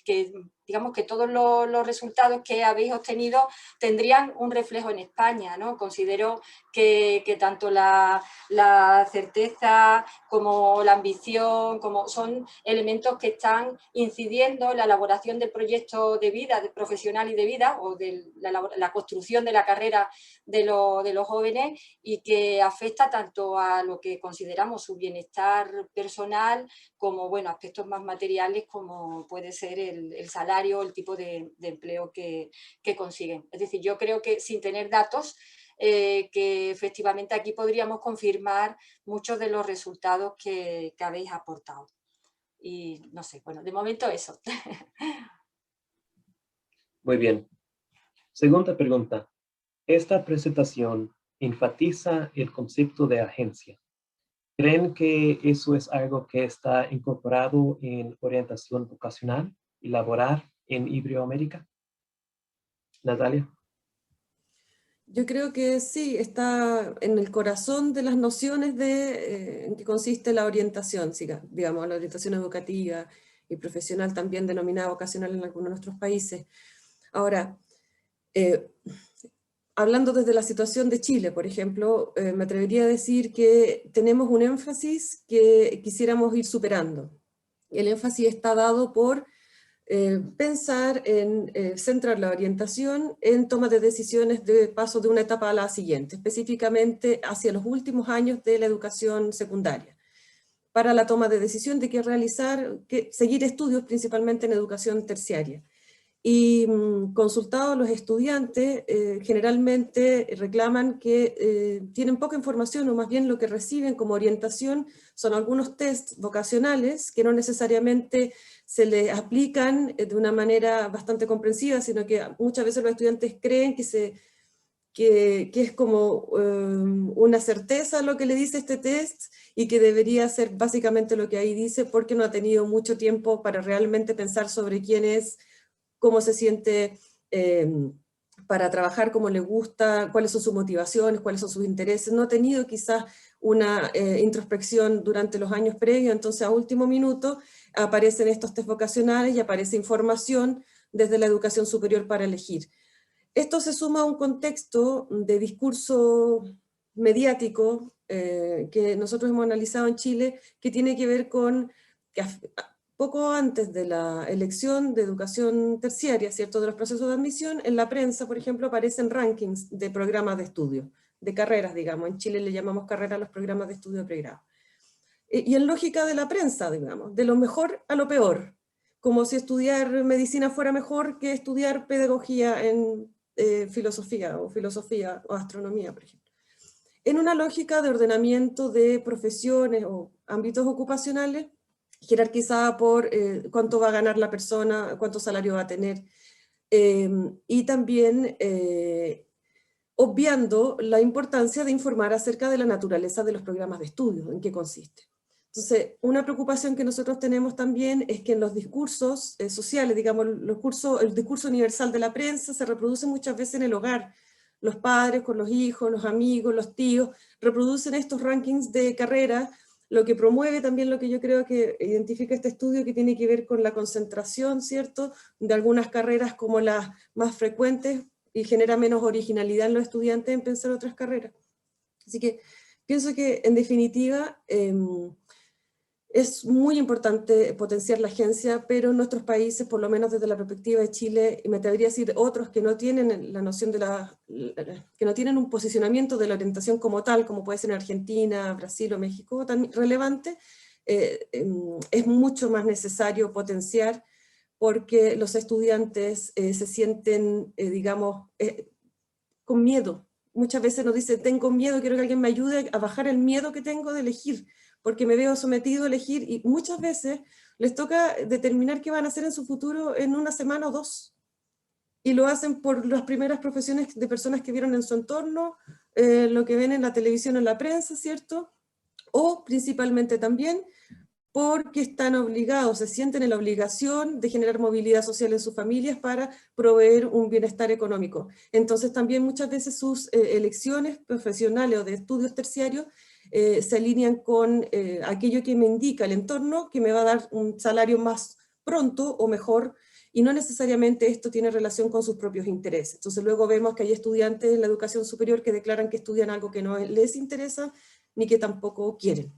S3: digamos que todos los resultados que habéis obtenido tendrían un reflejo en España, ¿no? Considero que tanto la certeza como la ambición son elementos que están incidiendo en la elaboración del proyecto de vida, profesional y de vida, o de la construcción de la carrera de los jóvenes, y que afecta tanto a lo que consideramos su bienestar personal como, bueno, aspectos más materiales como puede ser el salario, el tipo de empleo que consiguen. Es decir, yo creo que sin tener datos, que efectivamente aquí podríamos confirmar muchos de los resultados que habéis aportado. Y no sé, bueno, de momento eso.
S1: Muy bien. Segunda pregunta. Esta presentación enfatiza el concepto de agencia. ¿Creen que eso es algo que está incorporado en orientación vocacional y laboral en Iberoamérica? Natalia.
S2: Yo creo que sí, está en el corazón de las nociones en que consiste la orientación, digamos, la orientación educativa y profesional, también denominada vocacional en algunos de nuestros países. Ahora, hablando desde la situación de Chile, por ejemplo, me atrevería a decir que tenemos un énfasis que quisiéramos ir superando. El énfasis está dado por pensar en centrar la orientación en toma de decisiones de paso de una etapa a la siguiente, específicamente hacia los últimos años de la educación secundaria, para la toma de decisión de qué realizar, seguir estudios principalmente en educación terciaria. Y consultados a los estudiantes, generalmente reclaman que tienen poca información, o más bien lo que reciben como orientación son algunos tests vocacionales que no necesariamente se les aplican de una manera bastante comprensiva, sino que muchas veces los estudiantes creen que es como una certeza lo que le dice este test, y que debería ser básicamente lo que ahí dice, porque no ha tenido mucho tiempo para realmente pensar sobre quién es, cómo se siente para trabajar, cómo le gusta, cuáles son sus motivaciones, cuáles son sus intereses. No ha tenido quizás una introspección durante los años previos, entonces a último minuto aparecen estos test vocacionales y aparece información desde la educación superior para elegir. Esto se suma a un contexto de discurso mediático que nosotros hemos analizado en Chile, que tiene que ver con que poco antes de la elección de educación terciaria, ¿cierto?, de los procesos de admisión, en la prensa, por ejemplo, aparecen rankings de programas de estudio, de carreras, digamos. En Chile le llamamos carrera a los programas de estudio de pregrado. Y en lógica de la prensa, digamos, de lo mejor a lo peor, como si estudiar medicina fuera mejor que estudiar pedagogía en filosofía o astronomía, por ejemplo. En una lógica de ordenamiento de profesiones o ámbitos ocupacionales, jerarquizada por cuánto va a ganar la persona, cuánto salario va a tener, y también obviando la importancia de informar acerca de la naturaleza de los programas de estudio, en qué consiste. Entonces, una preocupación que nosotros tenemos también es que en los discursos sociales, digamos, el discurso universal de la prensa se reproduce muchas veces en el hogar. Los padres con los hijos, los amigos, los tíos, reproducen estos rankings de carrera, lo que promueve también lo que yo creo que identifica este estudio, que tiene que ver con la concentración, ¿cierto?, de algunas carreras como las más frecuentes, y genera menos originalidad en los estudiantes en pensar otras carreras. Así que pienso que, en definitiva, es muy importante potenciar la agencia, pero en nuestros países, por lo menos desde la perspectiva de Chile, y me atrevería a decir otros que no tienen la noción de que no tienen un posicionamiento de la orientación como tal, como puede ser en Argentina, Brasil o México, tan relevante, es mucho más necesario potenciar, porque los estudiantes se sienten, digamos, con miedo. Muchas veces nos dicen, tengo miedo, quiero que alguien me ayude a bajar el miedo que tengo de elegir, porque me veo sometido a elegir, y muchas veces les toca determinar qué van a hacer en su futuro en una semana o dos. Y lo hacen por las primeras profesiones de personas que vieron en su entorno, lo que ven en la televisión o en la prensa, ¿cierto? O principalmente también porque están obligados, se sienten en la obligación de generar movilidad social en sus familias para proveer un bienestar económico. Entonces también muchas veces sus elecciones profesionales o de estudios terciarios se alinean con aquello que me indica el entorno, que me va a dar un salario más pronto o mejor, y no necesariamente esto tiene relación con sus propios intereses. Entonces luego vemos que hay estudiantes en la educación superior que declaran que estudian algo que no les interesa, ni que tampoco quieren.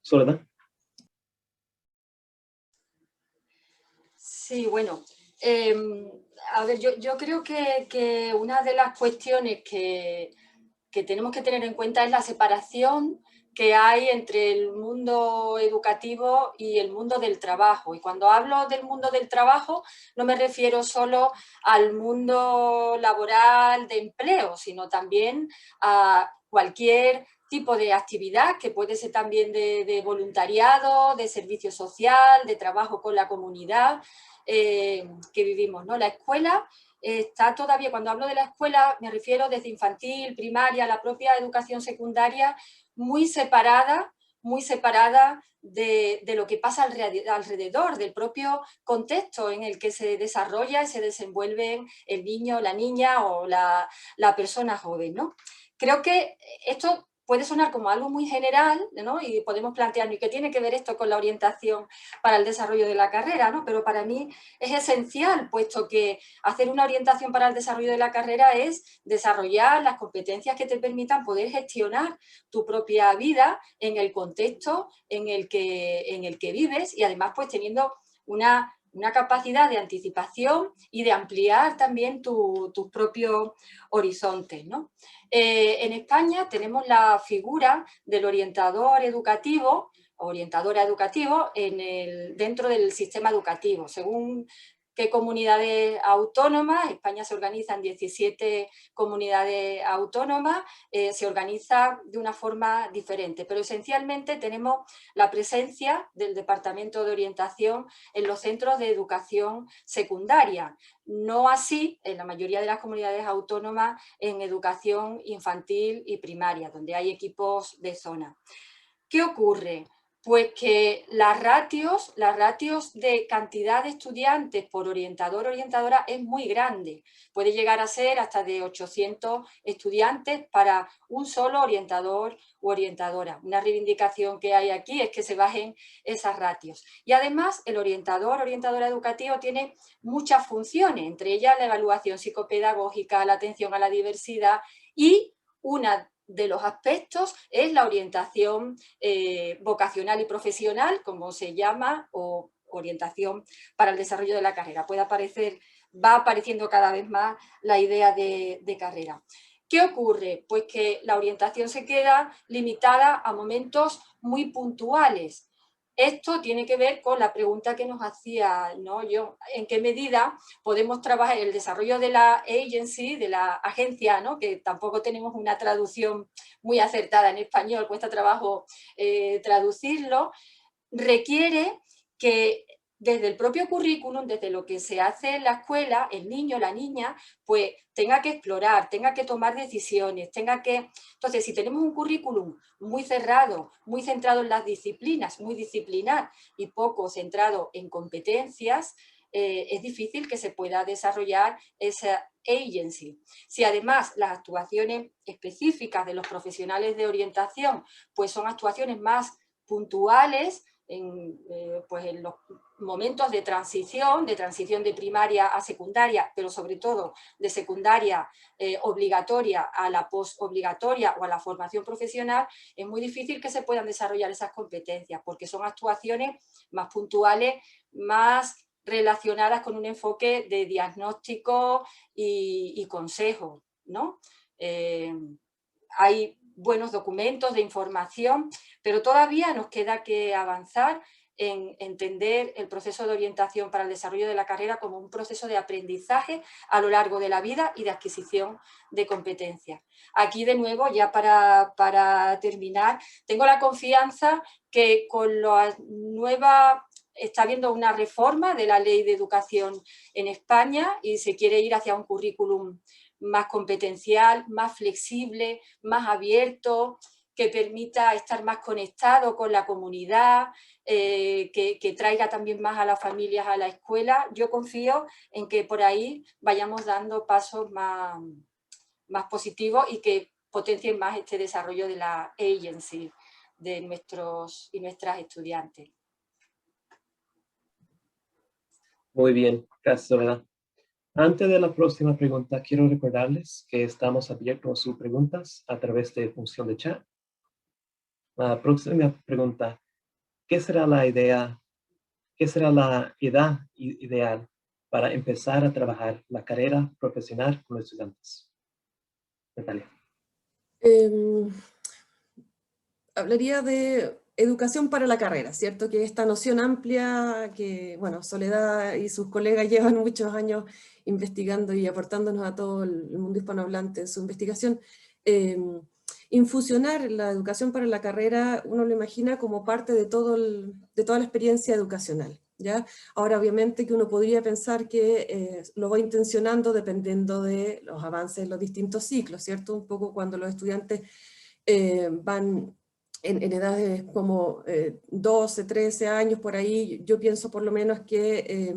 S1: Soledad.
S3: Sí, bueno, a ver, yo creo que una de las cuestiones que tenemos que tener en cuenta es la separación que hay entre el mundo educativo y el mundo del trabajo. Y cuando hablo del mundo del trabajo, no me refiero solo al mundo laboral de empleo, sino también a cualquier tipo de actividad que puede ser también de voluntariado, de servicio social, de trabajo con la comunidad que vivimos, ¿no? La escuela está todavía, cuando hablo de la escuela, me refiero desde infantil, primaria, la propia educación secundaria, muy separada de lo que pasa alrededor, del propio contexto en el que se desarrolla y se desenvuelven el niño, la niña o la persona joven, ¿no? Creo que esto puede sonar como algo muy general, ¿no? Y podemos plantearnos, ¿y qué tiene que ver esto con la orientación para el desarrollo de la carrera, ¿no? Pero para mí es esencial, puesto que hacer una orientación para el desarrollo de la carrera es desarrollar las competencias que te permitan poder gestionar tu propia vida en el contexto en el que vives, y además pues teniendo una capacidad de anticipación y de ampliar también tus propios horizontes, ¿no? En España tenemos la figura del orientador educativo, orientadora educativo dentro del sistema educativo. Según qué comunidades autónomas, España se organiza en 17 comunidades autónomas, se organiza de una forma diferente, pero esencialmente tenemos la presencia del Departamento de Orientación en los centros de educación secundaria, no así en la mayoría de las comunidades autónomas en educación infantil y primaria, donde hay equipos de zona. ¿Qué ocurre? Pues que las ratios de cantidad de estudiantes por orientador o orientadora es muy grande. Puede llegar a ser hasta de 800 estudiantes para un solo orientador u orientadora. Una reivindicación que hay aquí es que se bajen esas ratios. Y además el orientador o orientadora educativo tiene muchas funciones, entre ellas la evaluación psicopedagógica, la atención a la diversidad y una de los aspectos es la orientación vocacional y profesional, como se llama, o orientación para el desarrollo de la carrera. Va apareciendo cada vez más la idea de carrera. ¿Qué ocurre? Pues que la orientación se queda limitada a momentos muy puntuales. Esto tiene que ver con la pregunta que nos hacía, ¿no? Yo, ¿en qué medida podemos trabajar en el desarrollo de la agency, de la agencia, ¿no? Que tampoco tenemos una traducción muy acertada en español, cuesta trabajo traducirlo, requiere que desde el propio currículum, desde lo que se hace en la escuela, el niño, la niña, pues tenga que explorar, tenga que tomar decisiones, Entonces, si tenemos un currículum muy cerrado, muy centrado en las disciplinas, muy disciplinar y poco centrado en competencias, es difícil que se pueda desarrollar esa agency. Si además las actuaciones específicas de los profesionales de orientación pues son actuaciones más puntuales, pues en los momentos de transición de primaria a secundaria, pero sobre todo de secundaria obligatoria a la posobligatoria o a la formación profesional, es muy difícil que se puedan desarrollar esas competencias, porque son actuaciones más puntuales, más relacionadas con un enfoque de diagnóstico y consejo, ¿no? Hay buenos documentos de información, pero todavía nos queda que avanzar en entender el proceso de orientación para el desarrollo de la carrera como un proceso de aprendizaje a lo largo de la vida y de adquisición de competencias. Aquí, de nuevo, ya para terminar, tengo la confianza que con la nueva... Está habiendo una reforma de la Ley de Educación en España y se quiere ir hacia un currículum más competencial, más flexible, más abierto, que permita estar más conectado con la comunidad, que traiga también más a las familias a la escuela. Yo confío en que por ahí vayamos dando pasos más positivos y que potencien más este desarrollo de la agency de nuestros y nuestras estudiantes.
S1: Muy bien, gracias, Soledad. Antes de la próxima pregunta, quiero recordarles que estamos abiertos a sus preguntas a través de función de chat. La próxima pregunta, ¿qué será la edad ideal para empezar a trabajar la carrera profesional con los estudiantes? Natalia.
S2: Hablaría de educación para la carrera, ¿cierto? Que esta noción amplia que, bueno, Soledad y sus colegas llevan muchos años investigando y aportándonos a todo el mundo hispanohablante en su investigación. Infusionar la educación para la carrera, uno lo imagina como parte de toda la experiencia educacional, ¿ya? Ahora, obviamente que uno podría pensar que lo va intencionando dependiendo de los avances en los distintos ciclos, ¿cierto? Un poco cuando los estudiantes van en edades como 12, 13 años, por ahí, yo pienso por lo menos que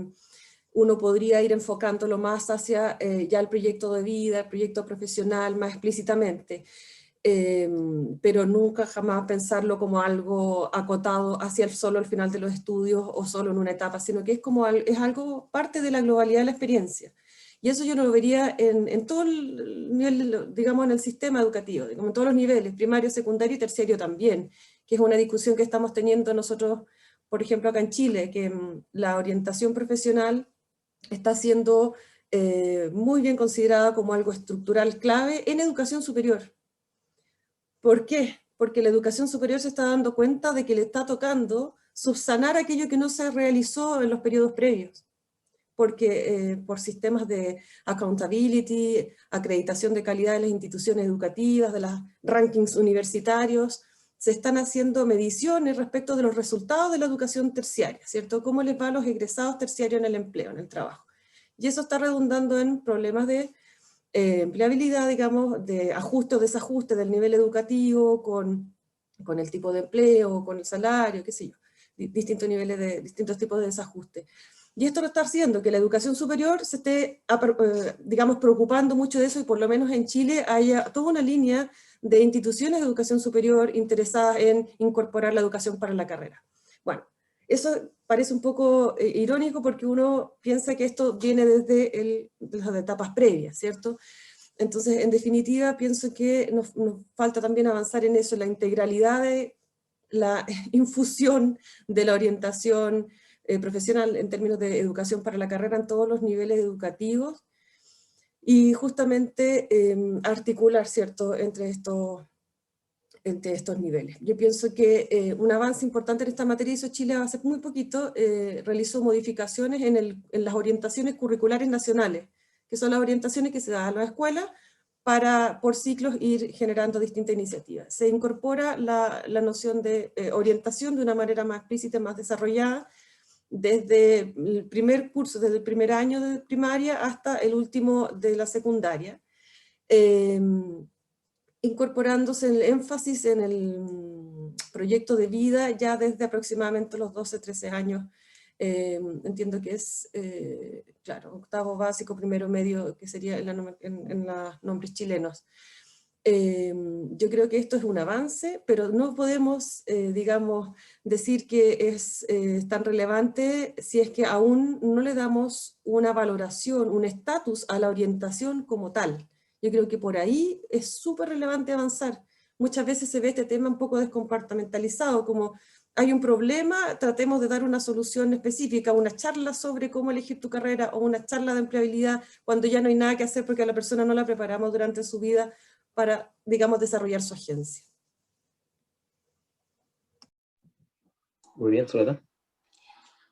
S2: uno podría ir enfocándolo más hacia ya el proyecto de vida, el proyecto profesional, más explícitamente. Pero nunca jamás pensarlo como algo acotado hacia solo el final de los estudios o solo en una etapa, sino que es algo parte de la globalidad de la experiencia. Y eso yo lo vería en todo el nivel, digamos, en el sistema educativo, digamos, en todos los niveles, primario, secundario y terciario también, que es una discusión que estamos teniendo nosotros, por ejemplo, acá en Chile, que la orientación profesional está siendo muy bien considerada como algo estructural clave en educación superior. ¿Por qué? Porque la educación superior se está dando cuenta de que le está tocando subsanar aquello que no se realizó en los periodos previos. Porque por sistemas de accountability, acreditación de calidad de las instituciones educativas, de los rankings universitarios, se están haciendo mediciones respecto de los resultados de la educación terciaria, ¿cierto? ¿Cómo les va a los egresados terciarios en el empleo, en el trabajo? Y eso está redundando en problemas de empleabilidad, digamos, de ajuste o desajuste del nivel educativo, con con el tipo de empleo, con el salario, qué sé yo, distintos niveles distintos tipos de desajuste. Y esto lo está haciendo que la educación superior se esté, digamos, preocupando mucho de eso, y por lo menos en Chile haya toda una línea de instituciones de educación superior interesadas en incorporar la educación para la carrera. Bueno, eso parece un poco irónico porque uno piensa que esto viene desde las etapas previas, ¿cierto? Entonces, en definitiva, pienso que nos falta también avanzar en eso, la integralidad de la infusión de la orientación profesional en términos de educación para la carrera en todos los niveles educativos, y justamente articular, ¿cierto?, entre estos niveles. Yo pienso que un avance importante en esta materia hizo Chile hace muy poquito, realizó modificaciones en las orientaciones curriculares nacionales, que son las orientaciones que se dan a la escuela para por ciclos ir generando distintas iniciativas. Se incorpora la noción de orientación de una manera más explícita, más desarrollada, desde el primer curso, desde el primer año de primaria hasta el último de la secundaria, incorporándose el énfasis en el proyecto de vida ya desde aproximadamente los 12, 13 años. Entiendo que es, claro, octavo básico, primero medio, que sería en los nombres chilenos. Yo creo que esto es un avance, pero no podemos, digamos, decir que es tan relevante si es que aún no le damos una valoración, un estatus a la orientación como tal. Yo creo que por ahí es súper relevante avanzar. Muchas veces se ve este tema un poco descompartamentalizado, como hay un problema, tratemos de dar una solución específica, una charla sobre cómo elegir tu carrera o una charla de empleabilidad, cuando ya no hay nada que hacer porque a la persona no la preparamos durante su vida para, digamos, desarrollar su agencia.
S1: Muy bien, Soledad.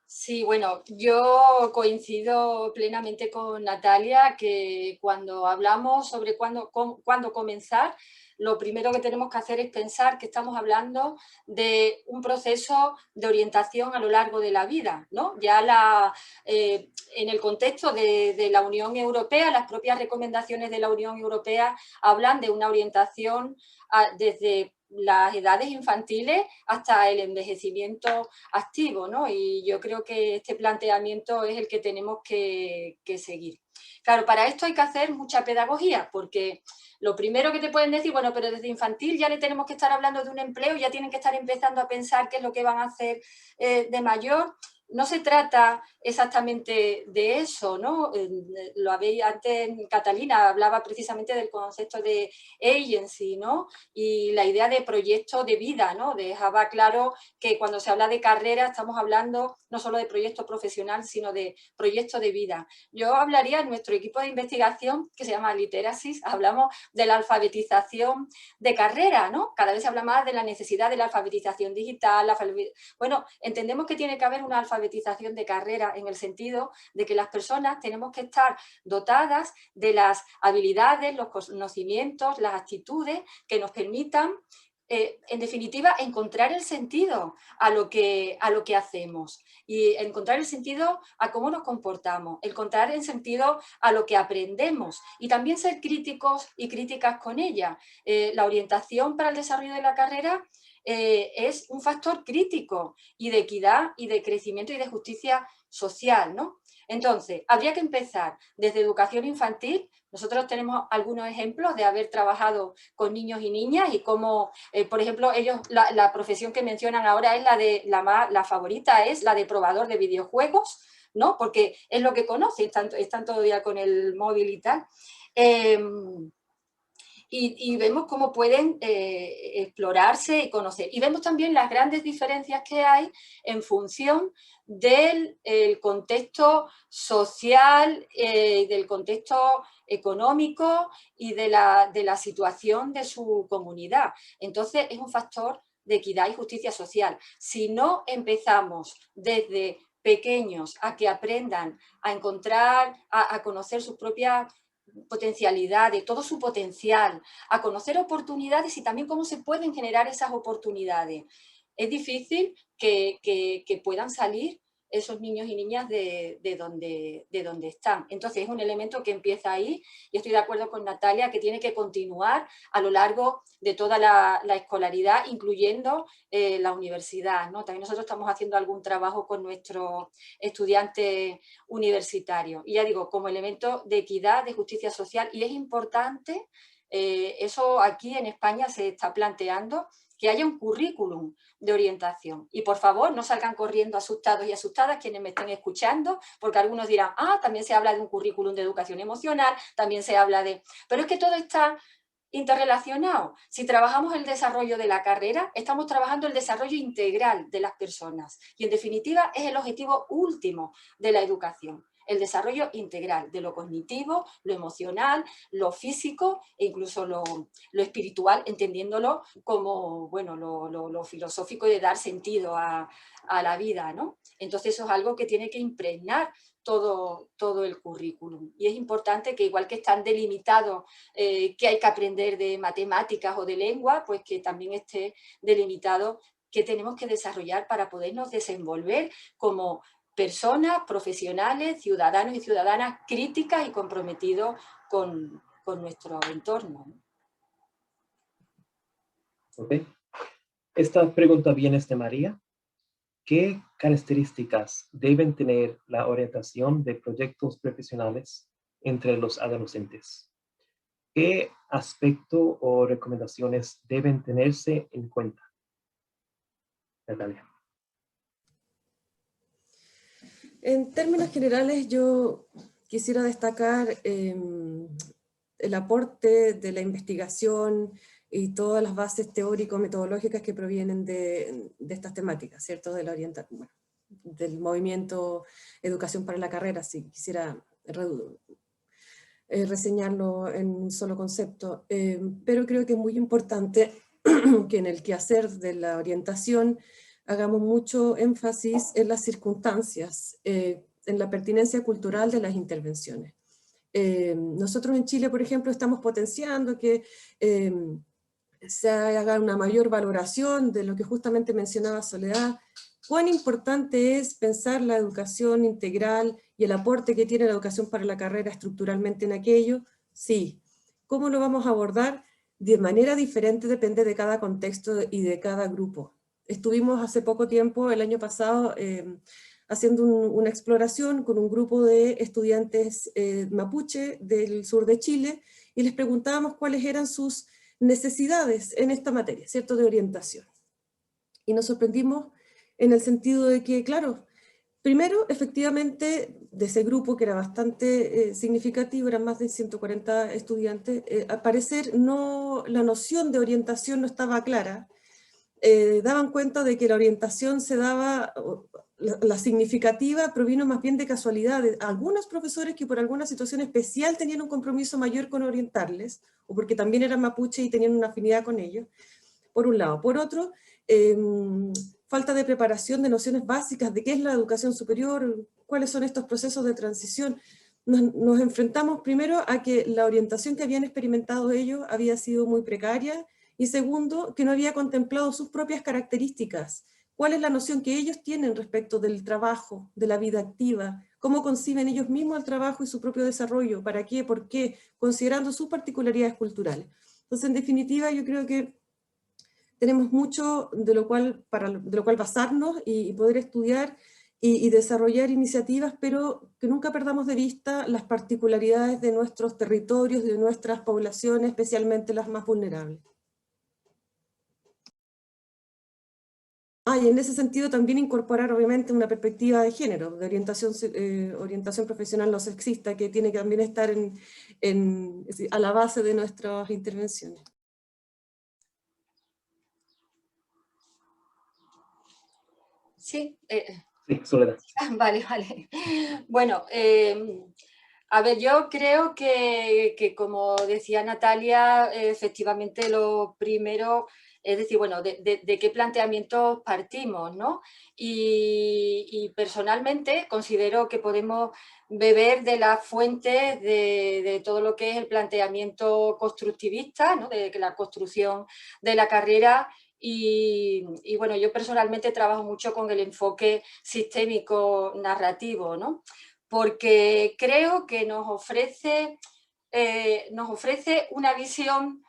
S3: Sí, bueno, yo coincido plenamente con Natalia que cuando hablamos sobre cuándo comenzar, lo primero que tenemos que hacer es pensar que estamos hablando de un proceso de orientación a lo largo de la vida, ¿no? Ya en el contexto de la Unión Europea, las propias recomendaciones de la Unión Europea hablan de una orientación desde las edades infantiles hasta el envejecimiento activo, ¿no? Y yo creo que este planteamiento es el que tenemos que seguir. Claro, para esto hay que hacer mucha pedagogía, porque lo primero que te pueden decir, bueno, pero desde infantil ya le tenemos que estar hablando de un empleo, ya tienen que estar empezando a pensar qué es lo que van a hacer de mayor. No se trata exactamente de eso, ¿no? Lo habéis antes, Catalina hablaba precisamente del concepto de agency, ¿no? Y la idea de proyecto de vida, ¿no? Dejaba claro que cuando se habla de carrera estamos hablando no solo de proyecto profesional, sino de proyecto de vida. Yo hablaría en nuestro equipo de investigación, que se llama Literasis, hablamos de la alfabetización de carrera, ¿no? Cada vez se habla más de la necesidad de la alfabetización digital. Bueno, entendemos que tiene que haber una alfabetización de carrera en el sentido de que las personas tenemos que estar dotadas de las habilidades, los conocimientos, las actitudes que nos permitan, en definitiva, encontrar el sentido a lo que hacemos y encontrar el sentido a cómo nos comportamos, encontrar el sentido a lo que aprendemos y también ser críticos y críticas con ella. La orientación para el desarrollo de la carrera es un factor crítico y de equidad y de crecimiento y de justicia social, ¿no? Entonces, habría que empezar desde educación infantil. Nosotros tenemos algunos ejemplos de haber trabajado con niños y niñas y cómo, por ejemplo, ellos, la profesión que mencionan ahora es la favorita es la de probador de videojuegos, ¿no? Porque es lo que conocen, están todo el día con el móvil y tal. Y vemos cómo pueden explorarse y conocer. Y vemos también las grandes diferencias que hay en función del contexto social, del contexto económico y de la situación de su comunidad. Entonces, es un factor de equidad y justicia social. Si no empezamos desde pequeños a que aprendan a encontrar, a conocer sus propias potencialidades, todo su potencial, a conocer oportunidades y también cómo se pueden generar esas oportunidades. Es difícil que puedan salir esos niños y niñas de donde están. Entonces es un elemento que empieza ahí y estoy de acuerdo con Natalia que tiene que continuar a lo largo de toda la escolaridad, incluyendo la universidad, ¿no? También nosotros estamos haciendo algún trabajo con nuestros estudiantes universitarios. Y ya digo, como elemento de equidad, de justicia social, y es importante, eso aquí en España se está planteando, que haya un currículum de orientación. Y por favor, no salgan corriendo asustados y asustadas quienes me estén escuchando, porque algunos dirán, también se habla de un currículum de educación emocional, también se habla de... Pero es que todo está interrelacionado. Si trabajamos el desarrollo de la carrera, estamos trabajando el desarrollo integral de las personas. Y en definitiva es el objetivo último de la educación. El desarrollo integral de lo cognitivo, lo emocional, lo físico e incluso lo espiritual, entendiéndolo como bueno, lo filosófico de dar sentido a la vida, ¿no? Entonces eso es algo que tiene que impregnar todo el currículum. Y es importante que igual que están delimitados que hay que aprender de matemáticas o de lengua, pues que también esté delimitado que tenemos que desarrollar para podernos desenvolver como personas, profesionales, ciudadanos y ciudadanas críticas y comprometidos con nuestro entorno.
S1: Ok. Esta pregunta viene de María. ¿Qué características deben tener la orientación de proyectos profesionales entre los adolescentes? ¿Qué aspecto o recomendaciones deben tenerse en cuenta? Natalia.
S2: En términos generales, yo quisiera destacar el aporte de la investigación y todas las bases teórico-metodológicas que provienen de estas temáticas, ¿cierto? De la orientación, del movimiento Educación para la Carrera, si quisiera reseñarlo en un solo concepto. Pero creo que es muy importante que en el quehacer de la orientación hagamos mucho énfasis en las circunstancias, en la pertinencia cultural de las intervenciones. Nosotros en Chile, por ejemplo, estamos potenciando que se haga una mayor valoración de lo que justamente mencionaba Soledad. ¿Cuán importante es pensar la educación integral y el aporte que tiene la educación para la carrera estructuralmente en aquello? Sí. ¿Cómo lo vamos a abordar? De manera diferente, depende de cada contexto y de cada grupo. Estuvimos hace poco tiempo, el año pasado, haciendo una exploración con un grupo de estudiantes mapuche del sur de Chile y les preguntábamos cuáles eran sus necesidades en esta materia, ¿cierto?, de orientación. Y nos sorprendimos en el sentido de que, claro, primero, efectivamente, de ese grupo que era bastante significativo, eran más de 140 estudiantes, al parecer la noción de orientación no estaba clara. Daban cuenta de que la orientación se daba, la significativa provino más bien de casualidad, de algunos profesores que por alguna situación especial tenían un compromiso mayor con orientarles, o porque también eran mapuche y tenían una afinidad con ellos, por un lado. Por otro, falta de preparación de nociones básicas de qué es la educación superior, cuáles son estos procesos de transición. Nos enfrentamos primero a que la orientación que habían experimentado ellos había sido muy precaria, y segundo, que no había contemplado sus propias características. ¿Cuál es la noción que ellos tienen respecto del trabajo, de la vida activa? ¿Cómo conciben ellos mismos el trabajo y su propio desarrollo? ¿Para qué? ¿Por qué? Considerando sus particularidades culturales. Entonces, en definitiva, yo creo que tenemos mucho de lo cual basarnos y poder estudiar y desarrollar iniciativas, pero que nunca perdamos de vista las particularidades de nuestros territorios, de nuestras poblaciones, especialmente las más vulnerables. Y en ese sentido también incorporar obviamente una perspectiva de género, de orientación profesional no sexista, que tiene que también estar a la base de nuestras intervenciones.
S3: Sí.
S1: Sí, Soledad.
S3: Vale. Bueno, a ver, yo creo que como decía Natalia, efectivamente lo primero es decir, bueno, de qué planteamientos partimos, ¿no? Y personalmente considero que podemos beber de las fuentes de todo lo que es el planteamiento constructivista, ¿no? De la construcción de la carrera Y bueno, yo personalmente trabajo mucho con el enfoque sistémico narrativo, ¿no? Porque creo que nos ofrece una visión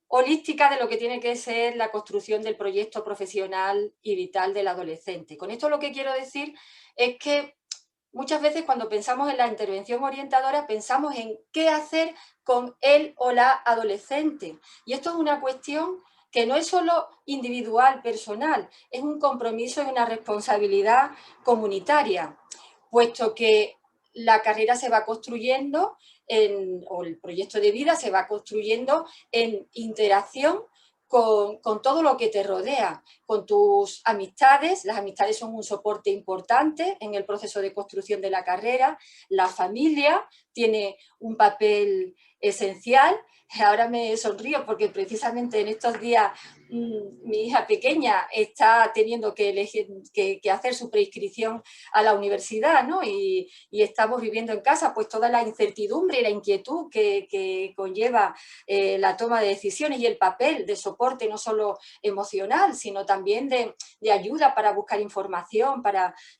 S3: holística de lo que tiene que ser la construcción del proyecto profesional y vital del adolescente. Con esto lo que quiero decir es que muchas veces cuando pensamos en la intervención orientadora pensamos en qué hacer con él o la adolescente. Y esto es una cuestión que no es solo individual, personal, es un compromiso y una responsabilidad comunitaria, puesto que la carrera se va construyendo o el proyecto de vida se va construyendo en interacción con todo lo que te rodea, con tus amistades. Las amistades son un soporte importante en el proceso de construcción de la carrera. La familia tiene un papel esencial. Ahora me sonrío porque precisamente en estos días mi hija pequeña está teniendo que hacer su preinscripción a la universidad, ¿no? Y estamos viviendo en casa pues toda la incertidumbre y la inquietud que conlleva la toma de decisiones y el papel de soporte no solo emocional, sino también de ayuda para buscar información,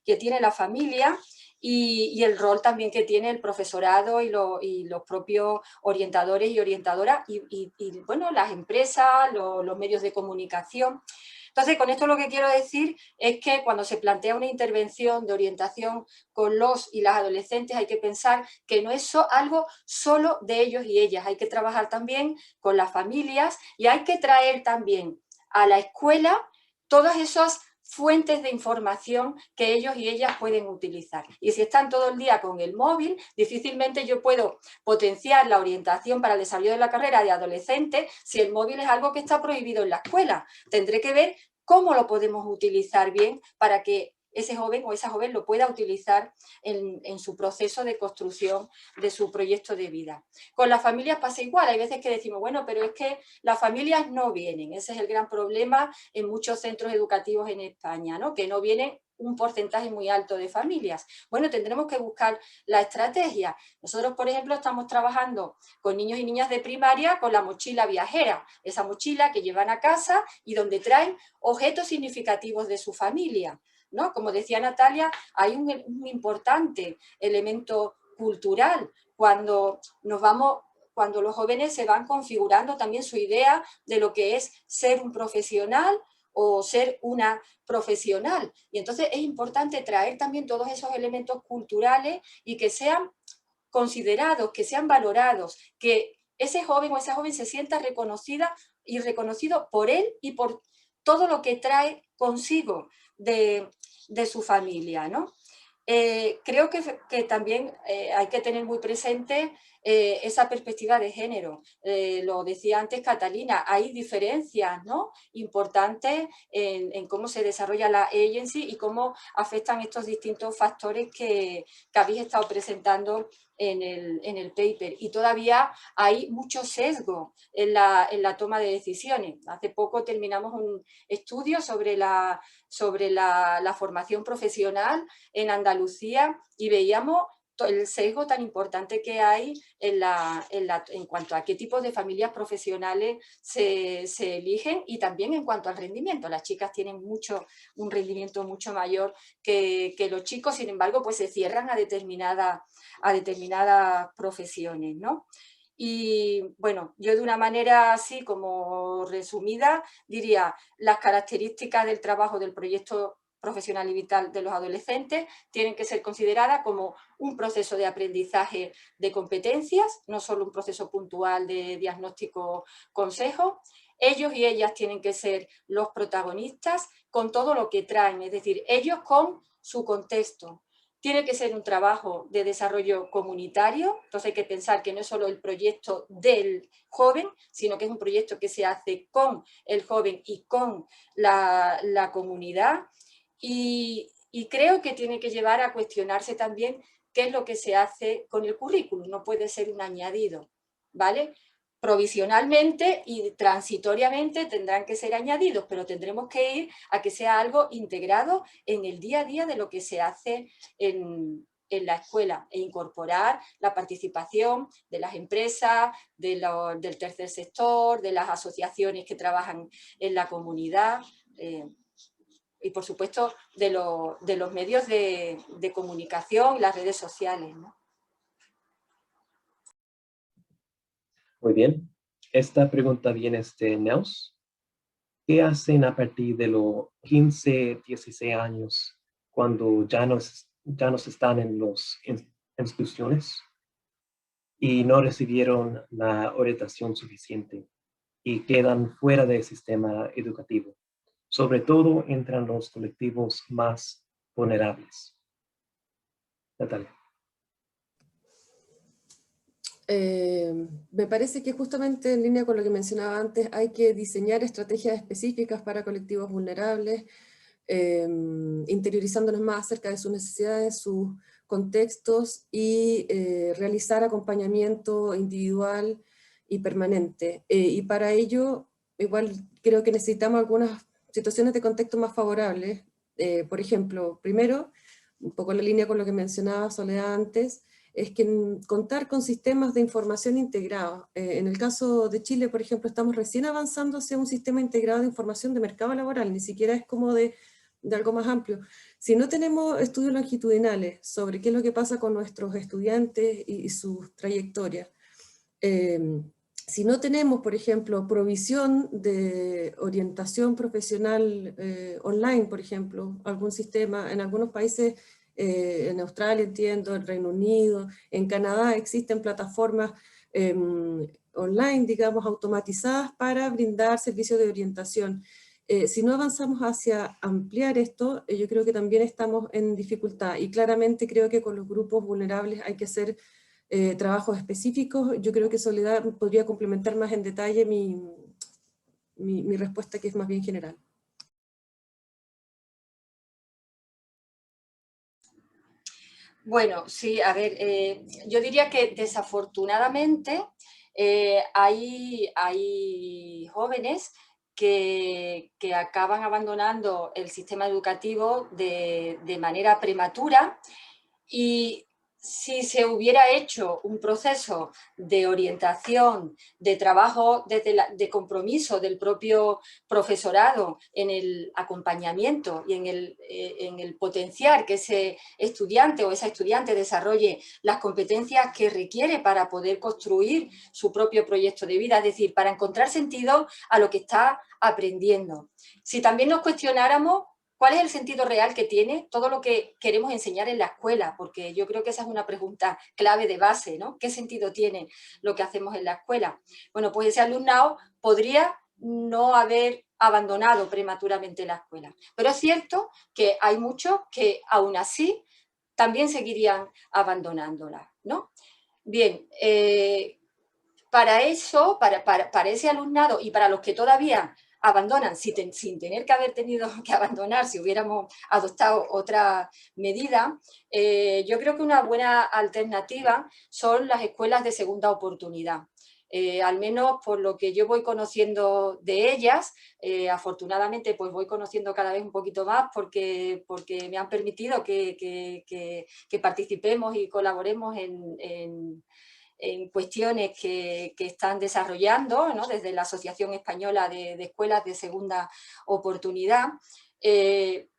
S3: que tiene la familia. Y el rol también que tiene el profesorado y los propios orientadores y orientadoras y bueno, las empresas, los medios de comunicación. Entonces, con esto lo que quiero decir es que cuando se plantea una intervención de orientación con los y las adolescentes hay que pensar que no es algo solo de ellos y ellas, hay que trabajar también con las familias y hay que traer también a la escuela todas esas fuentes de información que ellos y ellas pueden utilizar. Y si están todo el día con el móvil, difícilmente yo puedo potenciar la orientación para el desarrollo de la carrera de adolescentes si el móvil es algo que está prohibido en la escuela. Tendré que ver cómo lo podemos utilizar bien para que ese joven o esa joven lo pueda utilizar en su proceso de construcción de su proyecto de vida. Con las familias pasa igual, hay veces que decimos, bueno, pero es que las familias no vienen, ese es el gran problema en muchos centros educativos en España, ¿no? Que no vienen un porcentaje muy alto de familias. Bueno, tendremos que buscar la estrategia. Nosotros, por ejemplo, estamos trabajando con niños y niñas de primaria con la mochila viajera, esa mochila que llevan a casa y donde traen objetos significativos de su familia, ¿no? Como decía Natalia, hay un importante elemento cultural cuando los jóvenes se van configurando también su idea de lo que es ser un profesional o ser una profesional. Y entonces es importante traer también todos esos elementos culturales y que sean considerados, que sean valorados, que ese joven o esa joven se sienta reconocida y reconocido por él y por todo lo que trae consigo de su familia, ¿no? Creo que también hay que tener muy presente esa perspectiva de género. Lo decía antes Catalina, hay diferencias, ¿no?, importantes en cómo se desarrolla la agency y cómo afectan estos distintos factores que habéis estado presentando en el paper. Y todavía hay mucho sesgo en la toma de decisiones. Hace poco terminamos un estudio sobre la formación profesional en Andalucía y veíamos el sesgo tan importante que hay en cuanto a qué tipo de familias profesionales se eligen y también en cuanto al rendimiento. Las chicas tienen un rendimiento mucho mayor que los chicos, sin embargo, pues se cierran a determinadas profesiones, ¿no? Y bueno, yo de una manera así como resumida diría las características del trabajo del proyecto profesional y vital de los adolescentes tienen que ser consideradas como un proceso de aprendizaje de competencias, no solo un proceso puntual de diagnóstico-consejo. Ellos y ellas tienen que ser los protagonistas con todo lo que traen, es decir, ellos con su contexto. Tiene que ser un trabajo de desarrollo comunitario, entonces hay que pensar que no es solo el proyecto del joven, sino que es un proyecto que se hace con el joven y con la comunidad. Y creo que tiene que llevar a cuestionarse también qué es lo que se hace con el currículum, no puede ser un añadido, ¿vale? Provisionalmente y transitoriamente tendrán que ser añadidos, pero tendremos que ir a que sea algo integrado en el día a día de lo que se hace en en la escuela e incorporar la participación de las empresas, del tercer sector, de las asociaciones que trabajan en la comunidad y, por supuesto, de los medios de comunicación y las redes sociales, ¿no?
S1: Muy bien. Esta pregunta viene de Neus. ¿Qué hacen a partir de los 15, 16 años cuando ya no están en las instituciones y no recibieron la orientación suficiente y quedan fuera del sistema educativo? Sobre todo entran los colectivos más vulnerables. Natalia.
S2: Me parece que justamente en línea con lo que mencionaba antes, hay que diseñar estrategias específicas para colectivos vulnerables, interiorizándonos más acerca de sus necesidades, sus contextos y realizar acompañamiento individual y permanente. Y para ello, igual creo que necesitamos algunas situaciones de contexto más favorables. Por ejemplo, primero, un poco en la línea con lo que mencionaba Soledad antes, es que contar con sistemas de información integrados. En el caso de Chile, por ejemplo, estamos recién avanzando hacia un sistema integrado de información de mercado laboral, ni siquiera es como de algo más amplio. Si no tenemos estudios longitudinales sobre qué es lo que pasa con nuestros estudiantes y sus trayectorias, si no tenemos, por ejemplo, provisión de orientación profesional online, por ejemplo, algún sistema, en algunos países, en Australia entiendo, en Reino Unido, en Canadá existen plataformas online, digamos, automatizadas para brindar servicios de orientación. Si no avanzamos hacia ampliar esto, yo creo que también estamos en dificultad, y claramente creo que con los grupos vulnerables hay que hacer trabajos específicos. Yo creo que Soledad podría complementar más en detalle mi respuesta, que es más bien general.
S3: Bueno, sí, a ver, yo diría que desafortunadamente hay jóvenes que acaban abandonando el sistema educativo de manera prematura, y si se hubiera hecho un proceso de orientación, de trabajo, de compromiso del propio profesorado en el acompañamiento y en el potenciar que ese estudiante o esa estudiante desarrolle las competencias que requiere para poder construir su propio proyecto de vida, es decir, para encontrar sentido a lo que está aprendiendo. Si también nos cuestionáramos ¿cuál es el sentido real que tiene todo lo que queremos enseñar en la escuela? Porque yo creo que esa es una pregunta clave de base, ¿no? ¿Qué sentido tiene lo que hacemos en la escuela? Bueno, pues ese alumnado podría no haber abandonado prematuramente la escuela. Pero es cierto que hay muchos que aún así también seguirían abandonándola, ¿no? Bien, para eso, para ese alumnado y para los que todavía abandonan sin tener que haber tenido que abandonar si hubiéramos adoptado otra medida, yo creo que una buena alternativa son las escuelas de segunda oportunidad. Al menos por lo que yo voy conociendo de ellas, afortunadamente pues voy conociendo cada vez un poquito más porque me han permitido que participemos y colaboremos en cuestiones que están desarrollando, ¿no? Desde la Asociación Española de Escuelas de Segunda Oportunidad.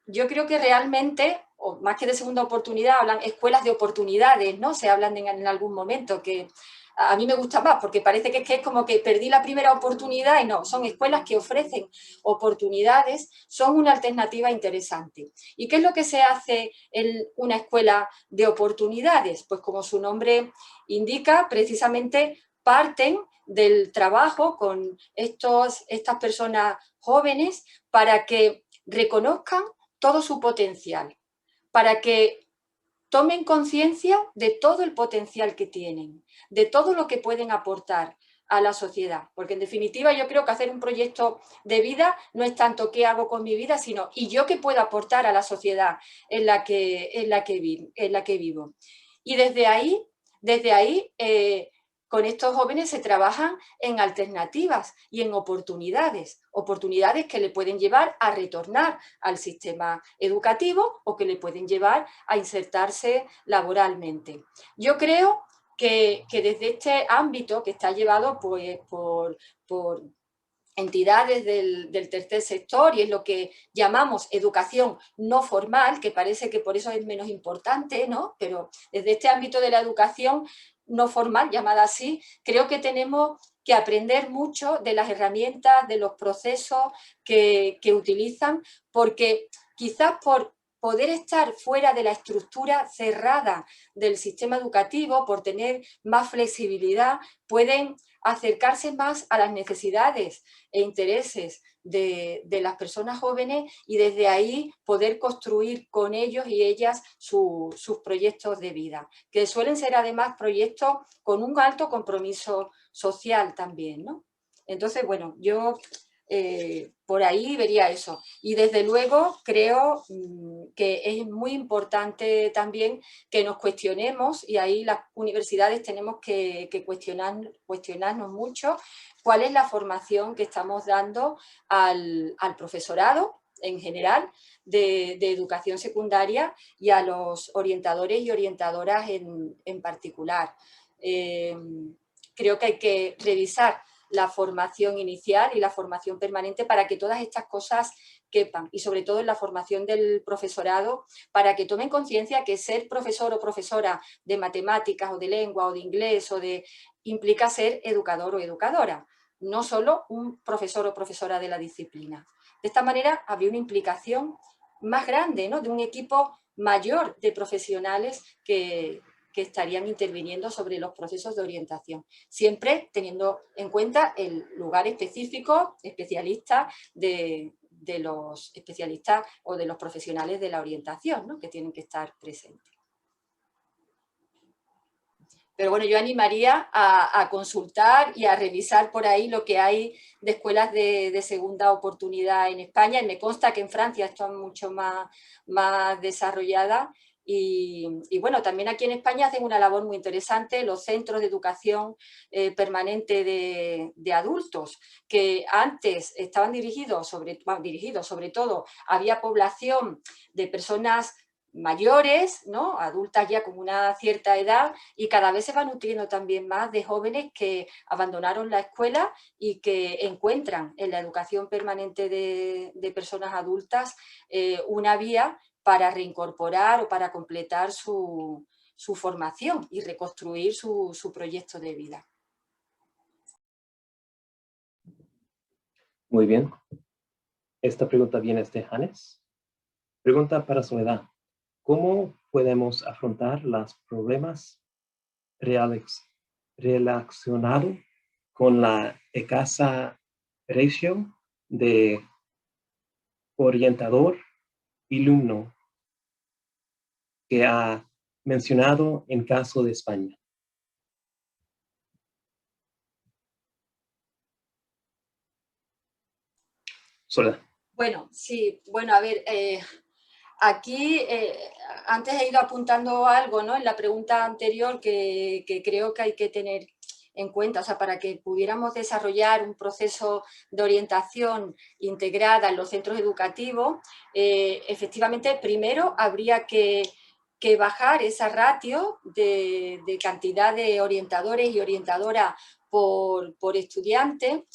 S3: Yo creo que realmente, o más que de segunda oportunidad, hablan escuelas de oportunidades, ¿no? Se hablan en algún momento, que a mí me gusta más porque parece que es como que perdí la primera oportunidad, y no, son escuelas que ofrecen oportunidades, son una alternativa interesante. ¿Y qué es lo que se hace en una escuela de oportunidades? Pues como su nombre indica, precisamente parten del trabajo con estas personas jóvenes para que reconozcan todo su potencial, para que tomen conciencia de todo el potencial que tienen, de todo lo que pueden aportar a la sociedad, porque en definitiva yo creo que hacer un proyecto de vida no es tanto qué hago con mi vida, sino y yo qué puedo aportar a la sociedad en la que vivo. Y desde ahí con estos jóvenes se trabajan en alternativas y en oportunidades que le pueden llevar a retornar al sistema educativo o que le pueden llevar a insertarse laboralmente. Yo creo que desde este ámbito que está llevado pues, por entidades del tercer sector, y es lo que llamamos educación no formal, que parece que por eso es menos importante, ¿no? Pero desde este ámbito de la educación no formal, llamada así, creo que tenemos que aprender mucho de las herramientas, de los procesos que utilizan, porque quizás por poder estar fuera de la estructura cerrada del sistema educativo, por tener más flexibilidad, pueden acercarse más a las necesidades e intereses de las personas jóvenes y desde ahí poder construir con ellos y ellas sus proyectos de vida, que suelen ser además proyectos con un alto compromiso social también, ¿no? Entonces, bueno, yo por ahí vería eso. Y desde luego creo que es muy importante también que nos cuestionemos, y ahí las universidades tenemos que cuestionarnos mucho, cuál es la formación que estamos dando al profesorado en general de educación secundaria y a los orientadores y orientadoras en particular. Creo que hay que revisar la formación inicial y la formación permanente para que todas estas cosas quepan, y sobre todo en la formación del profesorado, para que tomen conciencia que ser profesor o profesora de matemáticas o de lengua o de inglés implica ser educador o educadora, no solo un profesor o profesora de la disciplina. De esta manera habría una implicación más grande, ¿no?, de un equipo mayor de profesionales que estarían interviniendo sobre los procesos de orientación, siempre teniendo en cuenta el lugar específico, especialista de los especialistas o de los profesionales de la orientación, ¿no?, que tienen que estar presentes. Pero bueno, yo animaría a consultar y a revisar por ahí lo que hay de escuelas de segunda oportunidad en España. Y me consta que en Francia están mucho más desarrolladas. Y bueno, también aquí en España hacen una labor muy interesante los centros de educación permanente de adultos, que antes estaban dirigidos sobre todo, había población de personas mayores, ¿no?, adultas ya con una cierta edad, y cada vez se van nutriendo también más de jóvenes que abandonaron la escuela y que encuentran en la educación permanente de personas adultas una vía para reincorporar o para completar su formación y reconstruir su proyecto de vida.
S1: Muy bien. Esta pregunta viene de Hannes. Pregunta para Soledad. ¿Cómo podemos afrontar los problemas relacionados con la escasa ratio de orientador y alumno que ha mencionado en caso de España? Soledad.
S3: Bueno, sí, bueno, a ver, aquí antes he ido apuntando algo, ¿no?, en la pregunta anterior que creo que hay que tener en cuenta, o sea, para que pudiéramos desarrollar un proceso de orientación integrada en los centros educativos, efectivamente, primero habría que bajar esa ratio de cantidad de orientadores y orientadoras por estudiante,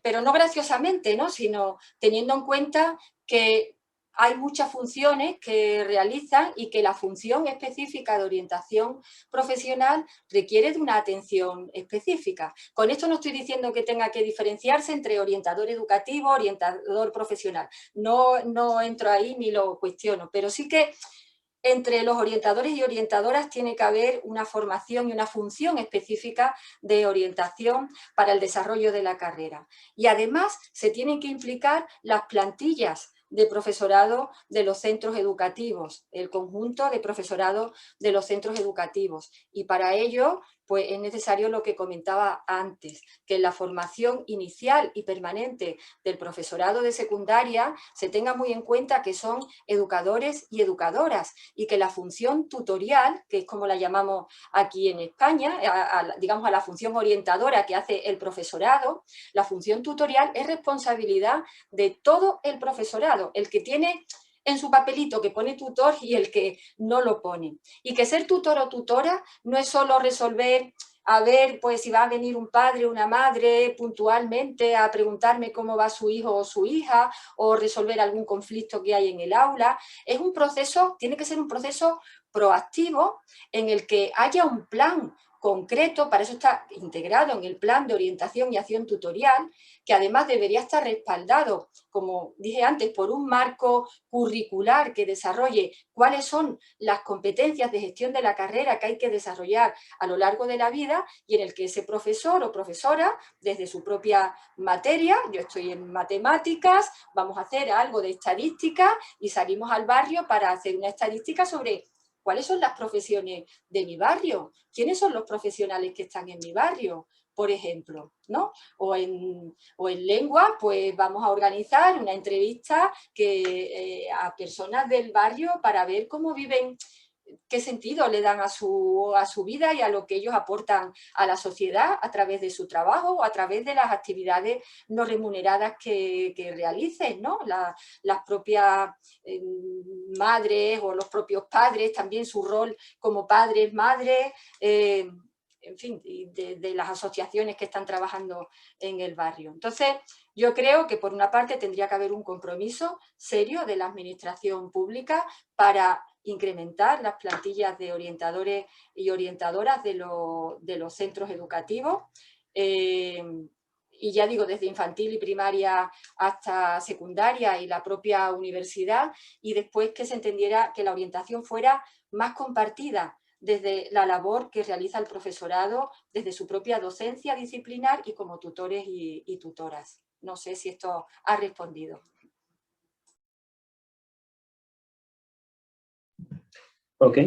S3: pero no graciosamente, ¿no?, sino teniendo en cuenta que hay muchas funciones que realizan y que la función específica de orientación profesional requiere de una atención específica. Con esto no estoy diciendo que tenga que diferenciarse entre orientador educativo, orientador profesional. No entro ahí ni lo cuestiono, pero sí que entre los orientadores y orientadoras tiene que haber una formación y una función específica de orientación para el desarrollo de la carrera. Y además se tienen que implicar las plantillas de profesorado de los centros educativos, el conjunto de profesorado de los centros educativos. Y para ello pues es necesario lo que comentaba antes, que en la formación inicial y permanente del profesorado de secundaria se tenga muy en cuenta que son educadores y educadoras y que la función tutorial, que es como la llamamos aquí en España, digamos a la función orientadora que hace el profesorado, la función tutorial es responsabilidad de todo el profesorado, el que tiene en su papelito que pone tutor y el que no lo pone. Y que ser tutor o tutora no es solo resolver, a ver, pues si va a venir un padre o una madre puntualmente a preguntarme cómo va su hijo o su hija, o resolver algún conflicto que hay en el aula. Es un proceso, tiene que ser un proceso proactivo en el que haya un plan concreto, para eso está integrado en el plan de orientación y acción tutorial, que además debería estar respaldado, como dije antes, por un marco curricular que desarrolle cuáles son las competencias de gestión de la carrera que hay que desarrollar a lo largo de la vida y en el que ese profesor o profesora, desde su propia materia, yo estoy en matemáticas, vamos a hacer algo de estadística y salimos al barrio para hacer una estadística sobre cuáles son las profesiones de mi barrio, quiénes son los profesionales que están en mi barrio, por ejemplo, ¿no? O en lengua, pues vamos a organizar una entrevista a personas del barrio para ver cómo viven, qué sentido le dan a su vida y a lo que ellos aportan a la sociedad a través de su trabajo o a través de las actividades no remuneradas que realicen, ¿no? Las propias madres o los propios padres, también su rol como padres, madres, en fin, de las asociaciones que están trabajando en el barrio. Entonces, yo creo que por una parte tendría que haber un compromiso serio de la administración pública para incrementar las plantillas de orientadores y orientadoras de los centros educativos, y ya digo, desde infantil y primaria hasta secundaria y la propia universidad, y después que se entendiera que la orientación fuera más compartida desde la labor que realiza el profesorado, desde su propia docencia disciplinar y como tutores y tutoras. No sé si esto ha respondido.
S1: Ok.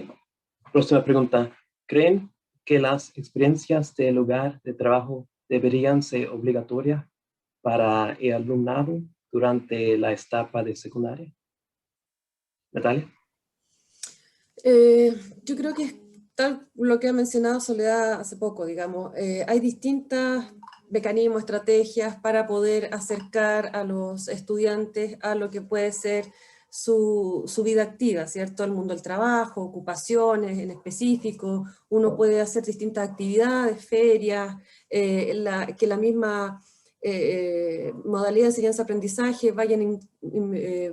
S1: Próxima pregunta. ¿Creen que las experiencias del lugar de trabajo deberían ser obligatorias para el alumnado durante la etapa de secundaria? Natalia.
S2: Yo creo que es tal lo que ha mencionado Soledad hace poco, digamos. Hay distintos mecanismos, estrategias para poder acercar a los estudiantes a lo que puede ser su vida activa, ¿cierto? El mundo del trabajo, ocupaciones en específico. Uno puede hacer distintas actividades, ferias, que la misma modalidad de enseñanza-aprendizaje vayan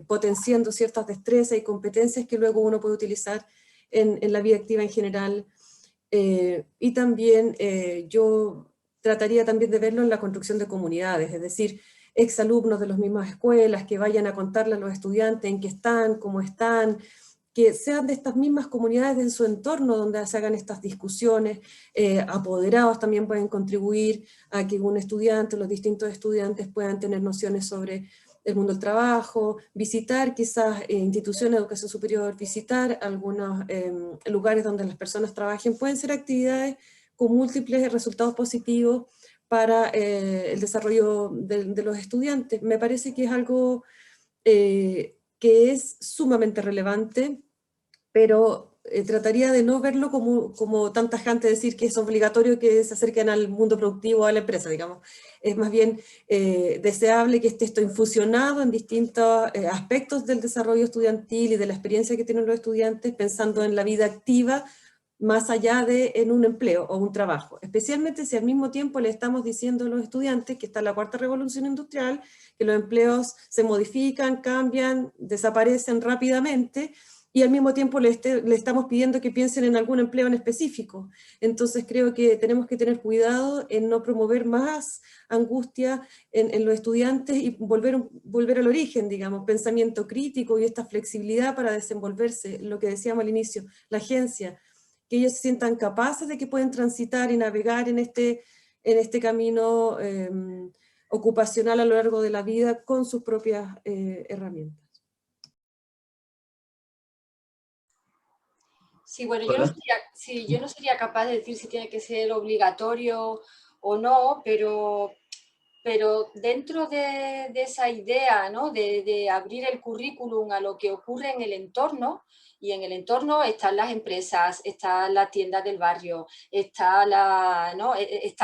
S2: potenciando ciertas destrezas y competencias que luego uno puede utilizar en la vida activa en general. Y también yo trataría también de verlo en la construcción de comunidades, es decir, exalumnos de las mismas escuelas que vayan a contarle a los estudiantes en qué están, cómo están, que sean de estas mismas comunidades en su entorno donde se hagan estas discusiones. Apoderados también pueden contribuir a que un estudiante, los distintos estudiantes puedan tener nociones sobre el mundo del trabajo, visitar quizás instituciones de educación superior, visitar algunos lugares donde las personas trabajen. Pueden ser actividades con múltiples resultados positivos para el desarrollo de los estudiantes. Me parece que es algo que es sumamente relevante, pero trataría de no verlo como tan tajante, decir que es obligatorio que se acerquen al mundo productivo, a la empresa, digamos. Es más bien deseable que esté esto infusionado en distintos aspectos del desarrollo estudiantil y de la experiencia que tienen los estudiantes, pensando en la vida activa, más allá de en un empleo o un trabajo. Especialmente si al mismo tiempo le estamos diciendo a los estudiantes que está la cuarta revolución industrial, que los empleos se modifican, cambian, desaparecen rápidamente, y al mismo tiempo le estamos pidiendo que piensen en algún empleo en específico. Entonces creo que tenemos que tener cuidado en no promover más angustia en los estudiantes y volver al origen, digamos, pensamiento crítico y esta flexibilidad para desenvolverse, lo que decíamos al inicio, la agencia, que ellos se sientan capaces de que pueden transitar y navegar en este camino ocupacional a lo largo de la vida con sus propias herramientas.
S3: Sí, bueno,
S1: Hola.
S3: yo no sería capaz de decir si tiene que ser obligatorio o no, pero dentro de esa idea, ¿no? de abrir el currículum a lo que ocurre en el entorno, y en el entorno están las empresas, están las tiendas del barrio, está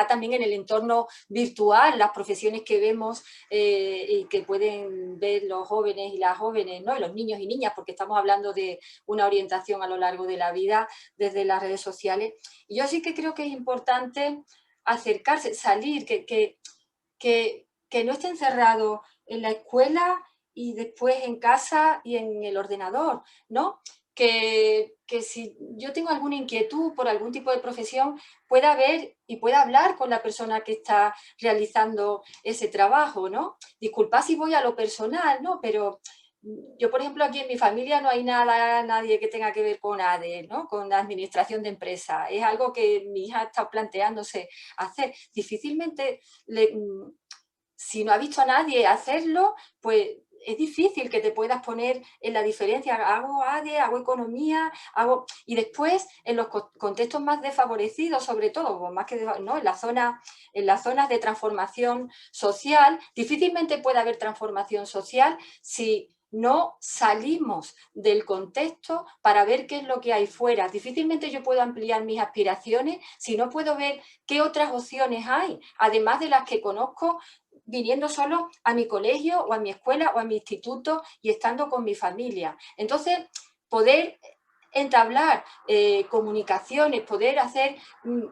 S3: también en el entorno virtual las profesiones que vemos y que pueden ver los jóvenes y las jóvenes, ¿no? Los niños y niñas, porque estamos hablando de una orientación a lo largo de la vida desde las redes sociales. Y yo sí que creo que es importante acercarse, salir, que no esté encerrado en la escuela y después en casa y en el ordenador, ¿no? Que si yo tengo alguna inquietud por algún tipo de profesión, pueda ver y pueda hablar con la persona que está realizando ese trabajo, ¿no? Disculpa si voy a lo personal, ¿no? Pero yo, por ejemplo, aquí en mi familia no hay nadie que tenga que ver con ADE, ¿no? Con la administración de empresas. Es algo que mi hija está planteándose hacer. Difícilmente, si no ha visto a nadie hacerlo, pues es difícil que te puedas poner en la diferencia. Hago ADE, hago economía, y después en los contextos más desfavorecidos, sobre todo, más que ¿no? en las zonas de transformación social, difícilmente puede haber transformación social si no salimos del contexto para ver qué es lo que hay fuera. Difícilmente yo puedo ampliar mis aspiraciones si no puedo ver qué otras opciones hay, además de las que conozco viniendo solo a mi colegio o a mi escuela o a mi instituto y estando con mi familia. Entonces, poder entablar comunicaciones, poder hacer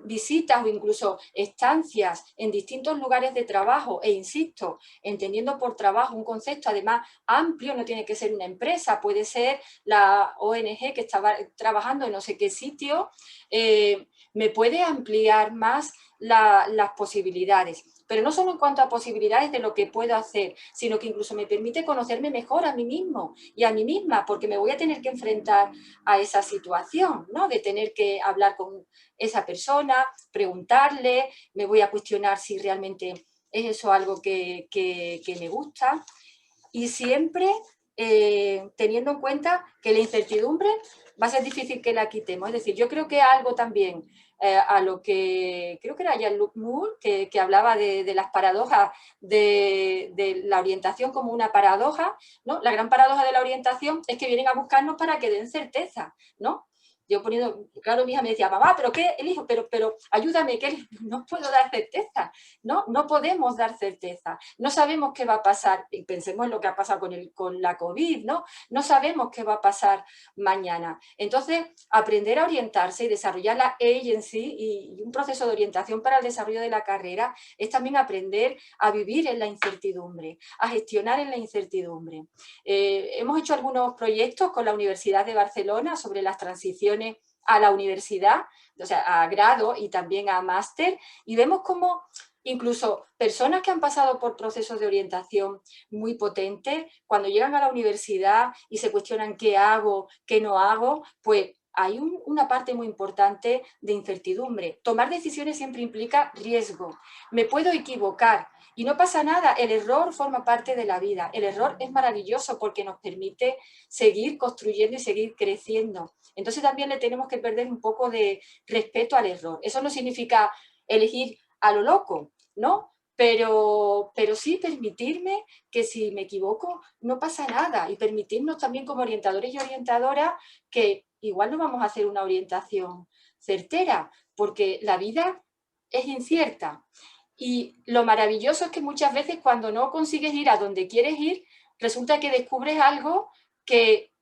S3: visitas o incluso estancias en distintos lugares de trabajo, e insisto, entendiendo por trabajo un concepto además amplio, no tiene que ser una empresa, puede ser la ONG que estaba trabajando en no sé qué sitio, me puede ampliar más las posibilidades. Pero no solo en cuanto a posibilidades de lo que puedo hacer, sino que incluso me permite conocerme mejor a mí mismo y a mí misma, porque me voy a tener que enfrentar a esa situación, ¿no? De tener que hablar con esa persona, preguntarle, me voy a cuestionar si realmente es eso algo que me gusta. Y siempre teniendo en cuenta que la incertidumbre va a ser difícil que la quitemos. Es decir, yo creo que algo también a lo que creo que era Jean-Luc Moore, que hablaba de las paradojas de la orientación como una paradoja, ¿no? La gran paradoja de la orientación es que vienen a buscarnos para que den certeza, ¿no? Yo poniendo, claro, mi hija me decía, mamá, ¿pero qué elijo? Pero ayúdame, que no puedo dar certeza, ¿no? No podemos dar certeza. No sabemos qué va a pasar, y pensemos en lo que ha pasado con la COVID, ¿no? No sabemos qué va a pasar mañana. Entonces, aprender a orientarse y desarrollar la agency y un proceso de orientación para el desarrollo de la carrera es también aprender a vivir en la incertidumbre, a gestionar en la incertidumbre. Hemos hecho algunos proyectos con la Universidad de Barcelona sobre las transiciones a la universidad, o sea, a grado y también a máster, y vemos cómo incluso personas que han pasado por procesos de orientación muy potentes, cuando llegan a la universidad y se cuestionan qué hago, qué no hago, pues hay una parte muy importante de incertidumbre. Tomar decisiones siempre implica riesgo. Me puedo equivocar y no pasa nada. El error forma parte de la vida. El error es maravilloso porque nos permite seguir construyendo y seguir creciendo. Entonces también le tenemos que perder un poco de respeto al error. Eso no significa elegir a lo loco, ¿no? Pero sí permitirme que si me equivoco no pasa nada, y permitirnos también como orientadores y orientadoras que igual no vamos a hacer una orientación certera, porque la vida es incierta. Y lo maravilloso es que muchas veces cuando no consigues ir a donde quieres ir, resulta que descubres algo que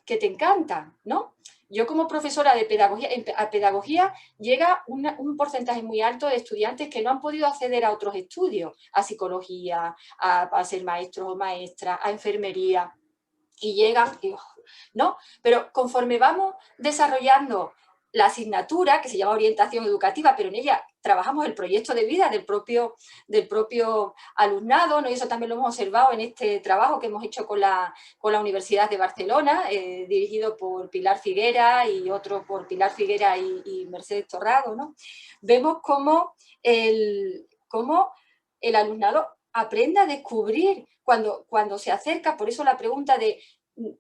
S3: te encanta, ¿no? Yo como profesora de pedagogía, a pedagogía llega un porcentaje muy alto de estudiantes que no han podido acceder a otros estudios, a psicología, a ser maestros o maestras, a enfermería, y llegan, ¿no? Pero conforme vamos desarrollando la asignatura, que se llama orientación educativa, pero en ella trabajamos el proyecto de vida del propio alumnado, ¿no? Y eso también lo hemos observado en este trabajo que hemos hecho con la Universidad de Barcelona, dirigido por Pilar Figuera y otro por Pilar Figuera y Mercedes Torrado, ¿no? Vemos cómo el alumnado aprende a descubrir cuando se acerca. Por eso la pregunta de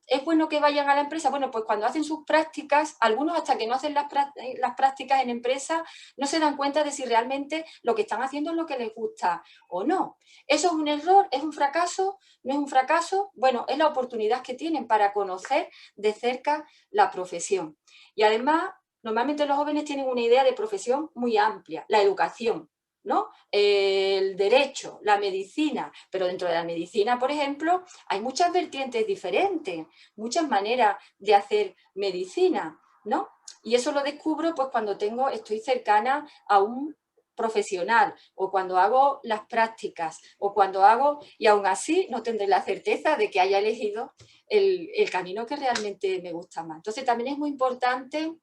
S3: ¿Es bueno que vayan a la empresa? Bueno, pues cuando hacen sus prácticas, algunos hasta que no hacen las prácticas en empresa, no se dan cuenta de si realmente lo que están haciendo es lo que les gusta o no. ¿Eso es un error? ¿Es un fracaso? ¿No es un fracaso? Bueno, es la oportunidad que tienen para conocer de cerca la profesión. Y además, normalmente los jóvenes tienen una idea de profesión muy amplia, la educación, ¿no? El derecho, la medicina, pero dentro de la medicina, por ejemplo, hay muchas vertientes diferentes, muchas maneras de hacer medicina, ¿no? Y eso lo descubro pues cuando estoy cercana a un profesional o cuando hago las prácticas o cuando hago, y aún así no tendré la certeza de que haya elegido el camino que realmente me gusta más. Entonces también es muy importante,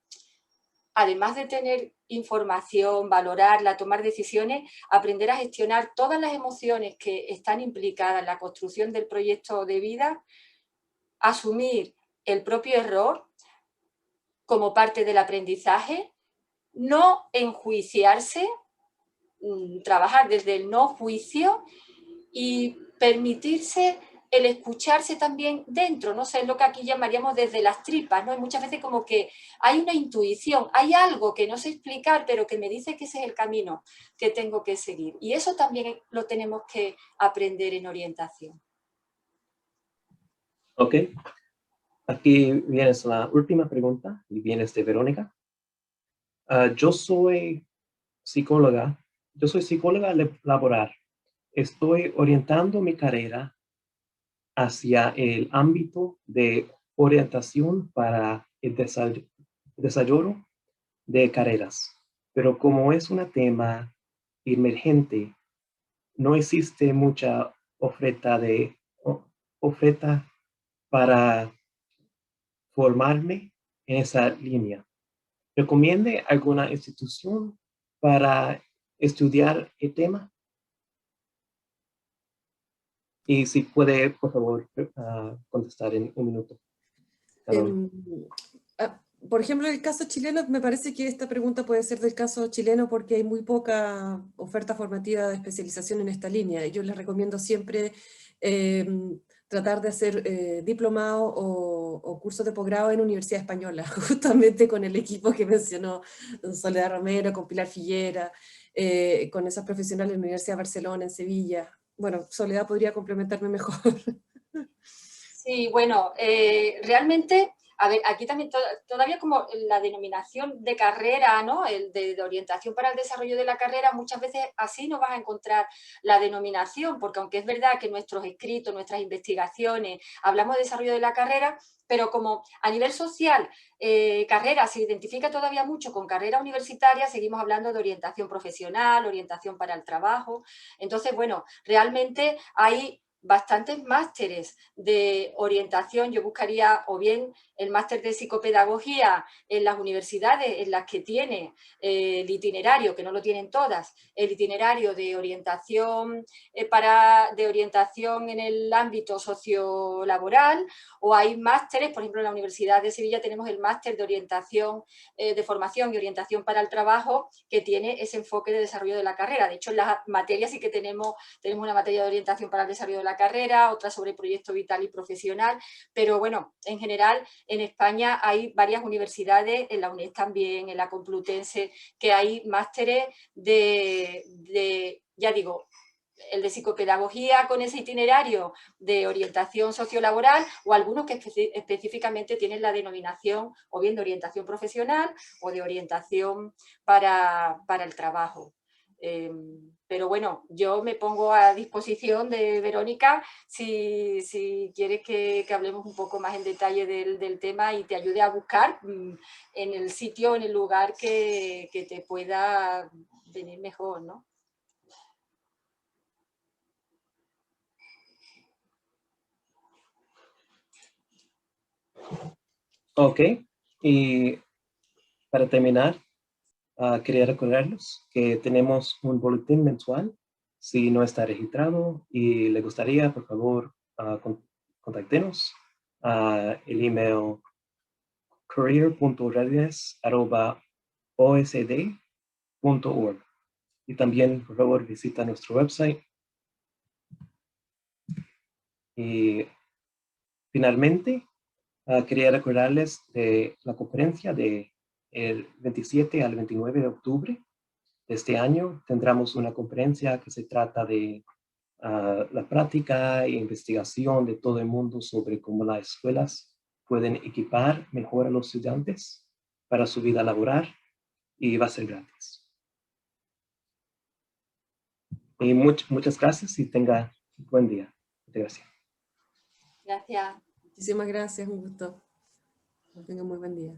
S3: además de tener información, valorarla, tomar decisiones, aprender a gestionar todas las emociones que están implicadas en la construcción del proyecto de vida, asumir el propio error como parte del aprendizaje, no enjuiciarse, trabajar desde el no juicio y permitirse el escucharse también dentro, no sé, es lo que aquí llamaríamos desde las tripas, ¿no? Y muchas veces como que hay una intuición, hay algo que no sé explicar, pero que me dice que ese es el camino que tengo que seguir. Y eso también lo tenemos que aprender en orientación.
S1: Ok, aquí viene la última pregunta y viene de Verónica. Yo soy psicóloga laboral. Estoy orientando mi carrera hacia el ámbito de orientación para el desarrollo de carreras. Pero como es un tema emergente, no existe mucha oferta para formarme en esa línea. ¿Recomiende alguna institución para estudiar el tema? Y si puede, por favor, contestar en un minuto.
S2: Por ejemplo, el caso chileno, me parece que esta pregunta puede ser del caso chileno porque hay muy poca oferta formativa de especialización en esta línea. Yo les recomiendo siempre tratar de hacer diplomado o cursos de posgrado en Universidad Española, justamente con el equipo que mencionó Soledad Romero, con Pilar Figuera, con esas profesionales en la Universidad de Barcelona, en Sevilla. Bueno, Soledad podría complementarme mejor.
S3: Sí, bueno, realmente, a ver, aquí también todavía como la denominación de carrera, ¿no? El de orientación para el desarrollo de la carrera, muchas veces así no vas a encontrar la denominación, porque aunque es verdad que nuestros escritos, nuestras investigaciones, hablamos de desarrollo de la carrera, pero como a nivel social, carrera se identifica todavía mucho con carrera universitaria, seguimos hablando de orientación profesional, orientación para el trabajo. Entonces, bueno, realmente hay bastantes másteres de orientación. Yo buscaría o bien el máster de psicopedagogía en las universidades en las que tiene el itinerario, que no lo tienen todas, el itinerario de orientación de orientación en el ámbito sociolaboral, o hay másteres, por ejemplo en la Universidad de Sevilla tenemos el máster de orientación, de formación y orientación para el trabajo, que tiene ese enfoque de desarrollo de la carrera. De hecho, en las materias sí que tenemos una materia de orientación para el desarrollo de la carrera, otra sobre proyecto vital y profesional, pero bueno, en general en España hay varias universidades, en la UNED también, en la Complutense, que hay másteres ya digo, el de psicopedagogía con ese itinerario de orientación sociolaboral, o algunos que específicamente tienen la denominación o bien de orientación profesional o de orientación para el trabajo. Pero bueno, yo me pongo a disposición de Verónica si quieres que hablemos un poco más en detalle del tema y te ayude a buscar en el sitio, en el lugar que te pueda venir mejor, ¿no?
S1: Ok, y para terminar, quería recordarles que tenemos un boletín mensual. Si no está registrado y le gustaría, por favor, contáctenos el email career.readiness@osd.org. Y también, por favor, visita nuestro website. Y Finalmente, quería recordarles de la conferencia del 27 al 29 de octubre de este año. Tendremos una conferencia que se trata de la práctica e investigación de todo el mundo sobre cómo las escuelas pueden equipar mejor a los estudiantes para su vida laboral, y va a ser gratis. Y muchas gracias y tenga un buen día. Muchas gracias.
S3: Gracias.
S2: Muchísimas gracias, un gusto. Que tengan muy buen día.